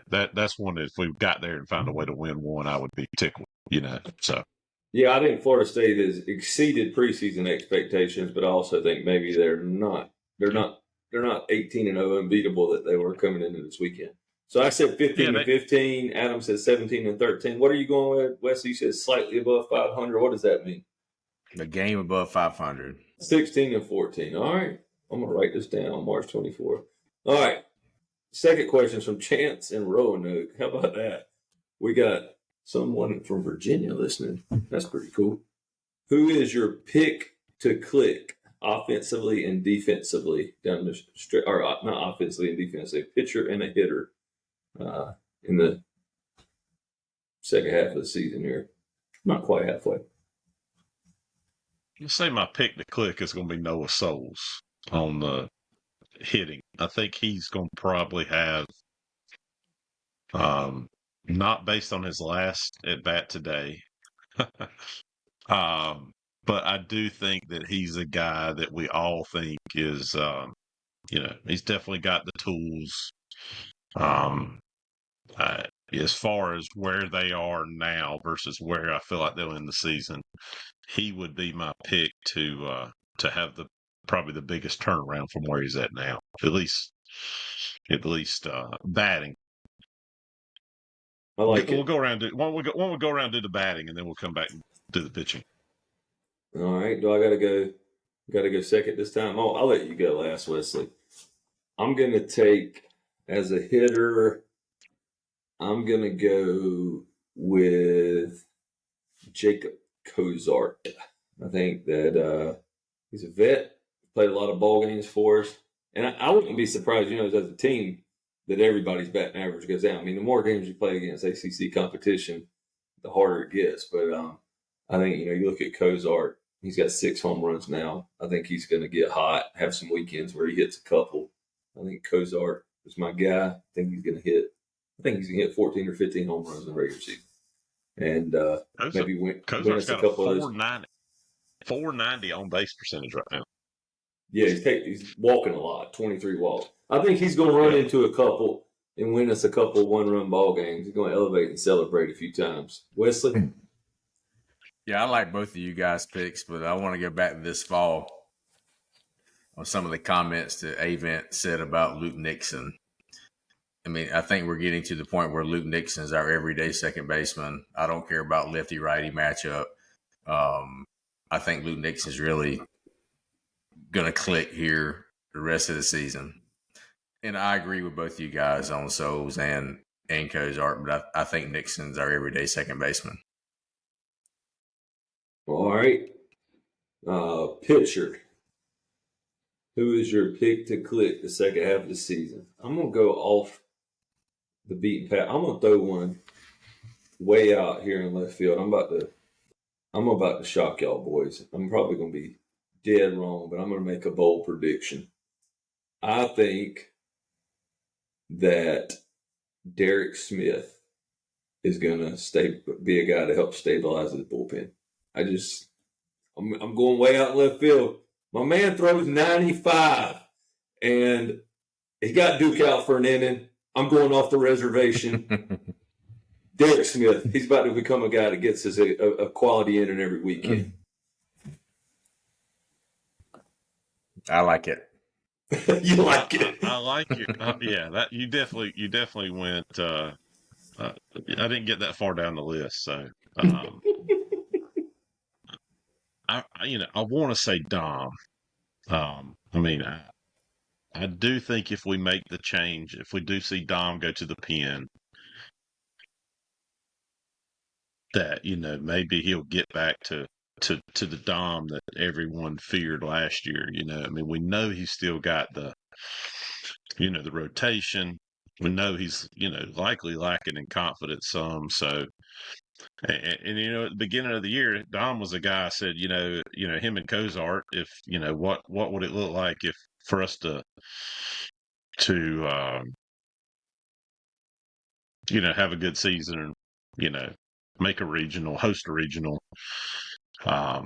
[SPEAKER 3] That's one that if we got there and found a way to win one, I would be tickled. So.
[SPEAKER 1] Yeah, I think Florida State has exceeded preseason expectations, but I also think maybe they're not 18-0 unbeatable that they were coming into this weekend. So I said 15-15. Adam said 17-13. What are you going with? Wesley says slightly above 500. What does that mean?
[SPEAKER 2] The game above 500.
[SPEAKER 1] 16-14. All right. I'm going to write this down on March 24th. All right. Second question is from Chance and Roanoke. How about that? We got someone from Virginia listening. That's pretty cool. Who is your pick to click offensively and defensively down the stretch, or not offensively and defensively, pitcher and a hitter in the second half of the season here? Not quite halfway.
[SPEAKER 3] Let's say my pick to click is going to be Noah Souls on the hitting. I think he's going to probably have, not based on his last at bat today, but I do think that he's a guy that we all think is, he's definitely got the tools. As far as where they are now versus where I feel like they'll end the season, he would be my pick to have probably the biggest turnaround from where he's at now. At least batting.
[SPEAKER 1] I like it.
[SPEAKER 3] We'll go around. We'll go around do the batting, and then we'll come back and do the pitching.
[SPEAKER 1] All right. Do I gotta go second this time? Oh, I'll let you go last, Wesley. I'm gonna take as a hitter. I'm gonna go with Jacob Cozart. I think that he's a vet, played a lot of ball games for us, and I wouldn't be surprised, as a team, that everybody's batting average goes down. I mean, the more games you play against ACC competition, the harder it gets. But I think you look at Cozart. He's got 6 home runs now. I think he's going to get hot, have some weekends where he hits a couple. I think Cozart is my guy. I think he's going to hit 14 or 15 home runs in the regular season. and maybe win us a
[SPEAKER 3] Kozar's got
[SPEAKER 1] couple
[SPEAKER 3] a
[SPEAKER 1] of those.
[SPEAKER 3] 490 on base percentage right now.
[SPEAKER 1] Yeah, he's walking a lot, 23 walks. I think he's going to run into a couple and win us a couple one-run ball games. He's going to elevate and celebrate a few times. Wesley?
[SPEAKER 2] Yeah, I like both of you guys' picks, but I want to go back to this fall on some of the comments that Avent said about Luke Nixon. I mean, I think we're getting to the point where Luke Nixon is our everyday second baseman. I don't care about lefty-righty matchup. I think Luke Nixon is really going to click here the rest of the season. And I agree with both you guys on Souls and Cozart, but I think Nixon's our everyday second baseman.
[SPEAKER 1] All right. Pitcher. Who is your pick to click the second half of the season? I'm going to go off the beaten path. I'm going to throw one way out here in left field. I'm about to shock y'all boys. I'm probably going to be dead wrong, but I'm going to make a bold prediction. I think that Derek Smith is going to be a guy to help stabilize the bullpen. I'm going way out in left field. My man throws 95, and he got Duke out for an inning. I'm going off the reservation. Derek Smith, he's about to become a guy that gets us a quality inning every weekend.
[SPEAKER 2] I like it.
[SPEAKER 1] You like it?
[SPEAKER 3] I like it. Yeah, that you definitely went. I didn't get that far down the list, so I want to say Dom. I mean, I do think if we make the change, if we do see Dom go to the pen, that maybe he'll get back to the Dom that everyone feared last year. I mean, we know he's still got the rotation. We know he's likely lacking in confidence some. So, and at the beginning of the year, Dom was a guy I said, him and Cozart, if what would it look like if for us to have a good season and make a regional, host a regional. I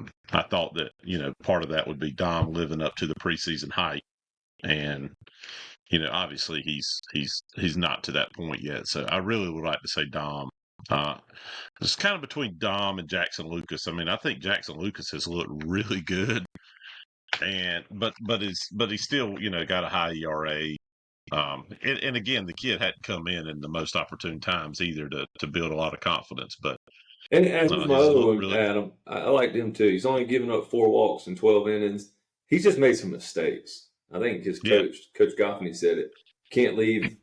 [SPEAKER 3] thought that part of that would be Dom living up to the preseason hype, and obviously he's not to that point yet. So I really would like to say Dom. It's kind of between Dom and Jackson Lucas. I mean, I think Jackson Lucas has looked really good, but he's still got a high ERA. And again, the kid hadn't come in the most opportune times either to build a lot of confidence. But
[SPEAKER 1] and who's my other one,
[SPEAKER 3] really...
[SPEAKER 1] Adam? I liked him too. He's only given up 4 walks in 12 innings. He's just made some mistakes. I think his Coach Goffney said it. Can't leave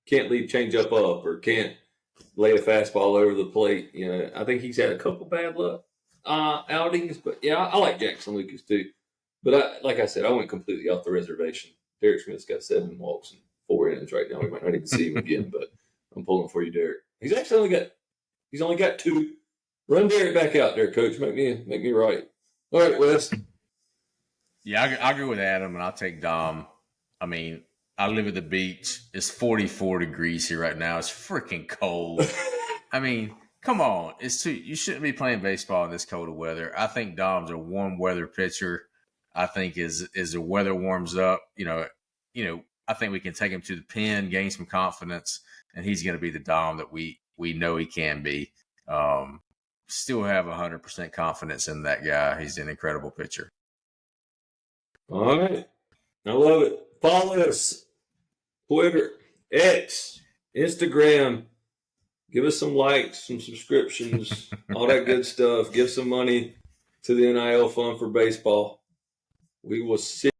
[SPEAKER 1] change up or can't lay a fastball over the plate. I think he's had a couple bad luck outings, but yeah, I like Jackson Lucas too. But like I said, I went completely off the reservation. Derek Smith's got 7 walks and 4 innings right now. We might not even see him again, but I'm pulling for you, Derek. He's actually only got 2. Run Derek back out there, Coach. Make me right. All right, Wes.
[SPEAKER 2] Yeah, I agree with Adam, and I'll take Dom. I mean, I live at the beach. It's 44 degrees here right now. It's freaking cold. I mean, come on. You shouldn't be playing baseball in this cold of weather. I think Dom's a warm weather pitcher. I think as the weather warms up, I think we can take him to the pen, gain some confidence, and he's going to be the Dom that we know he can be. Still have 100% confidence in that guy. He's an incredible pitcher.
[SPEAKER 1] All right. I love it. Follow us. Twitter, X, Instagram. Give us some likes, some subscriptions, all that good stuff. Give some money to the NIL Fund for Baseball. We will see.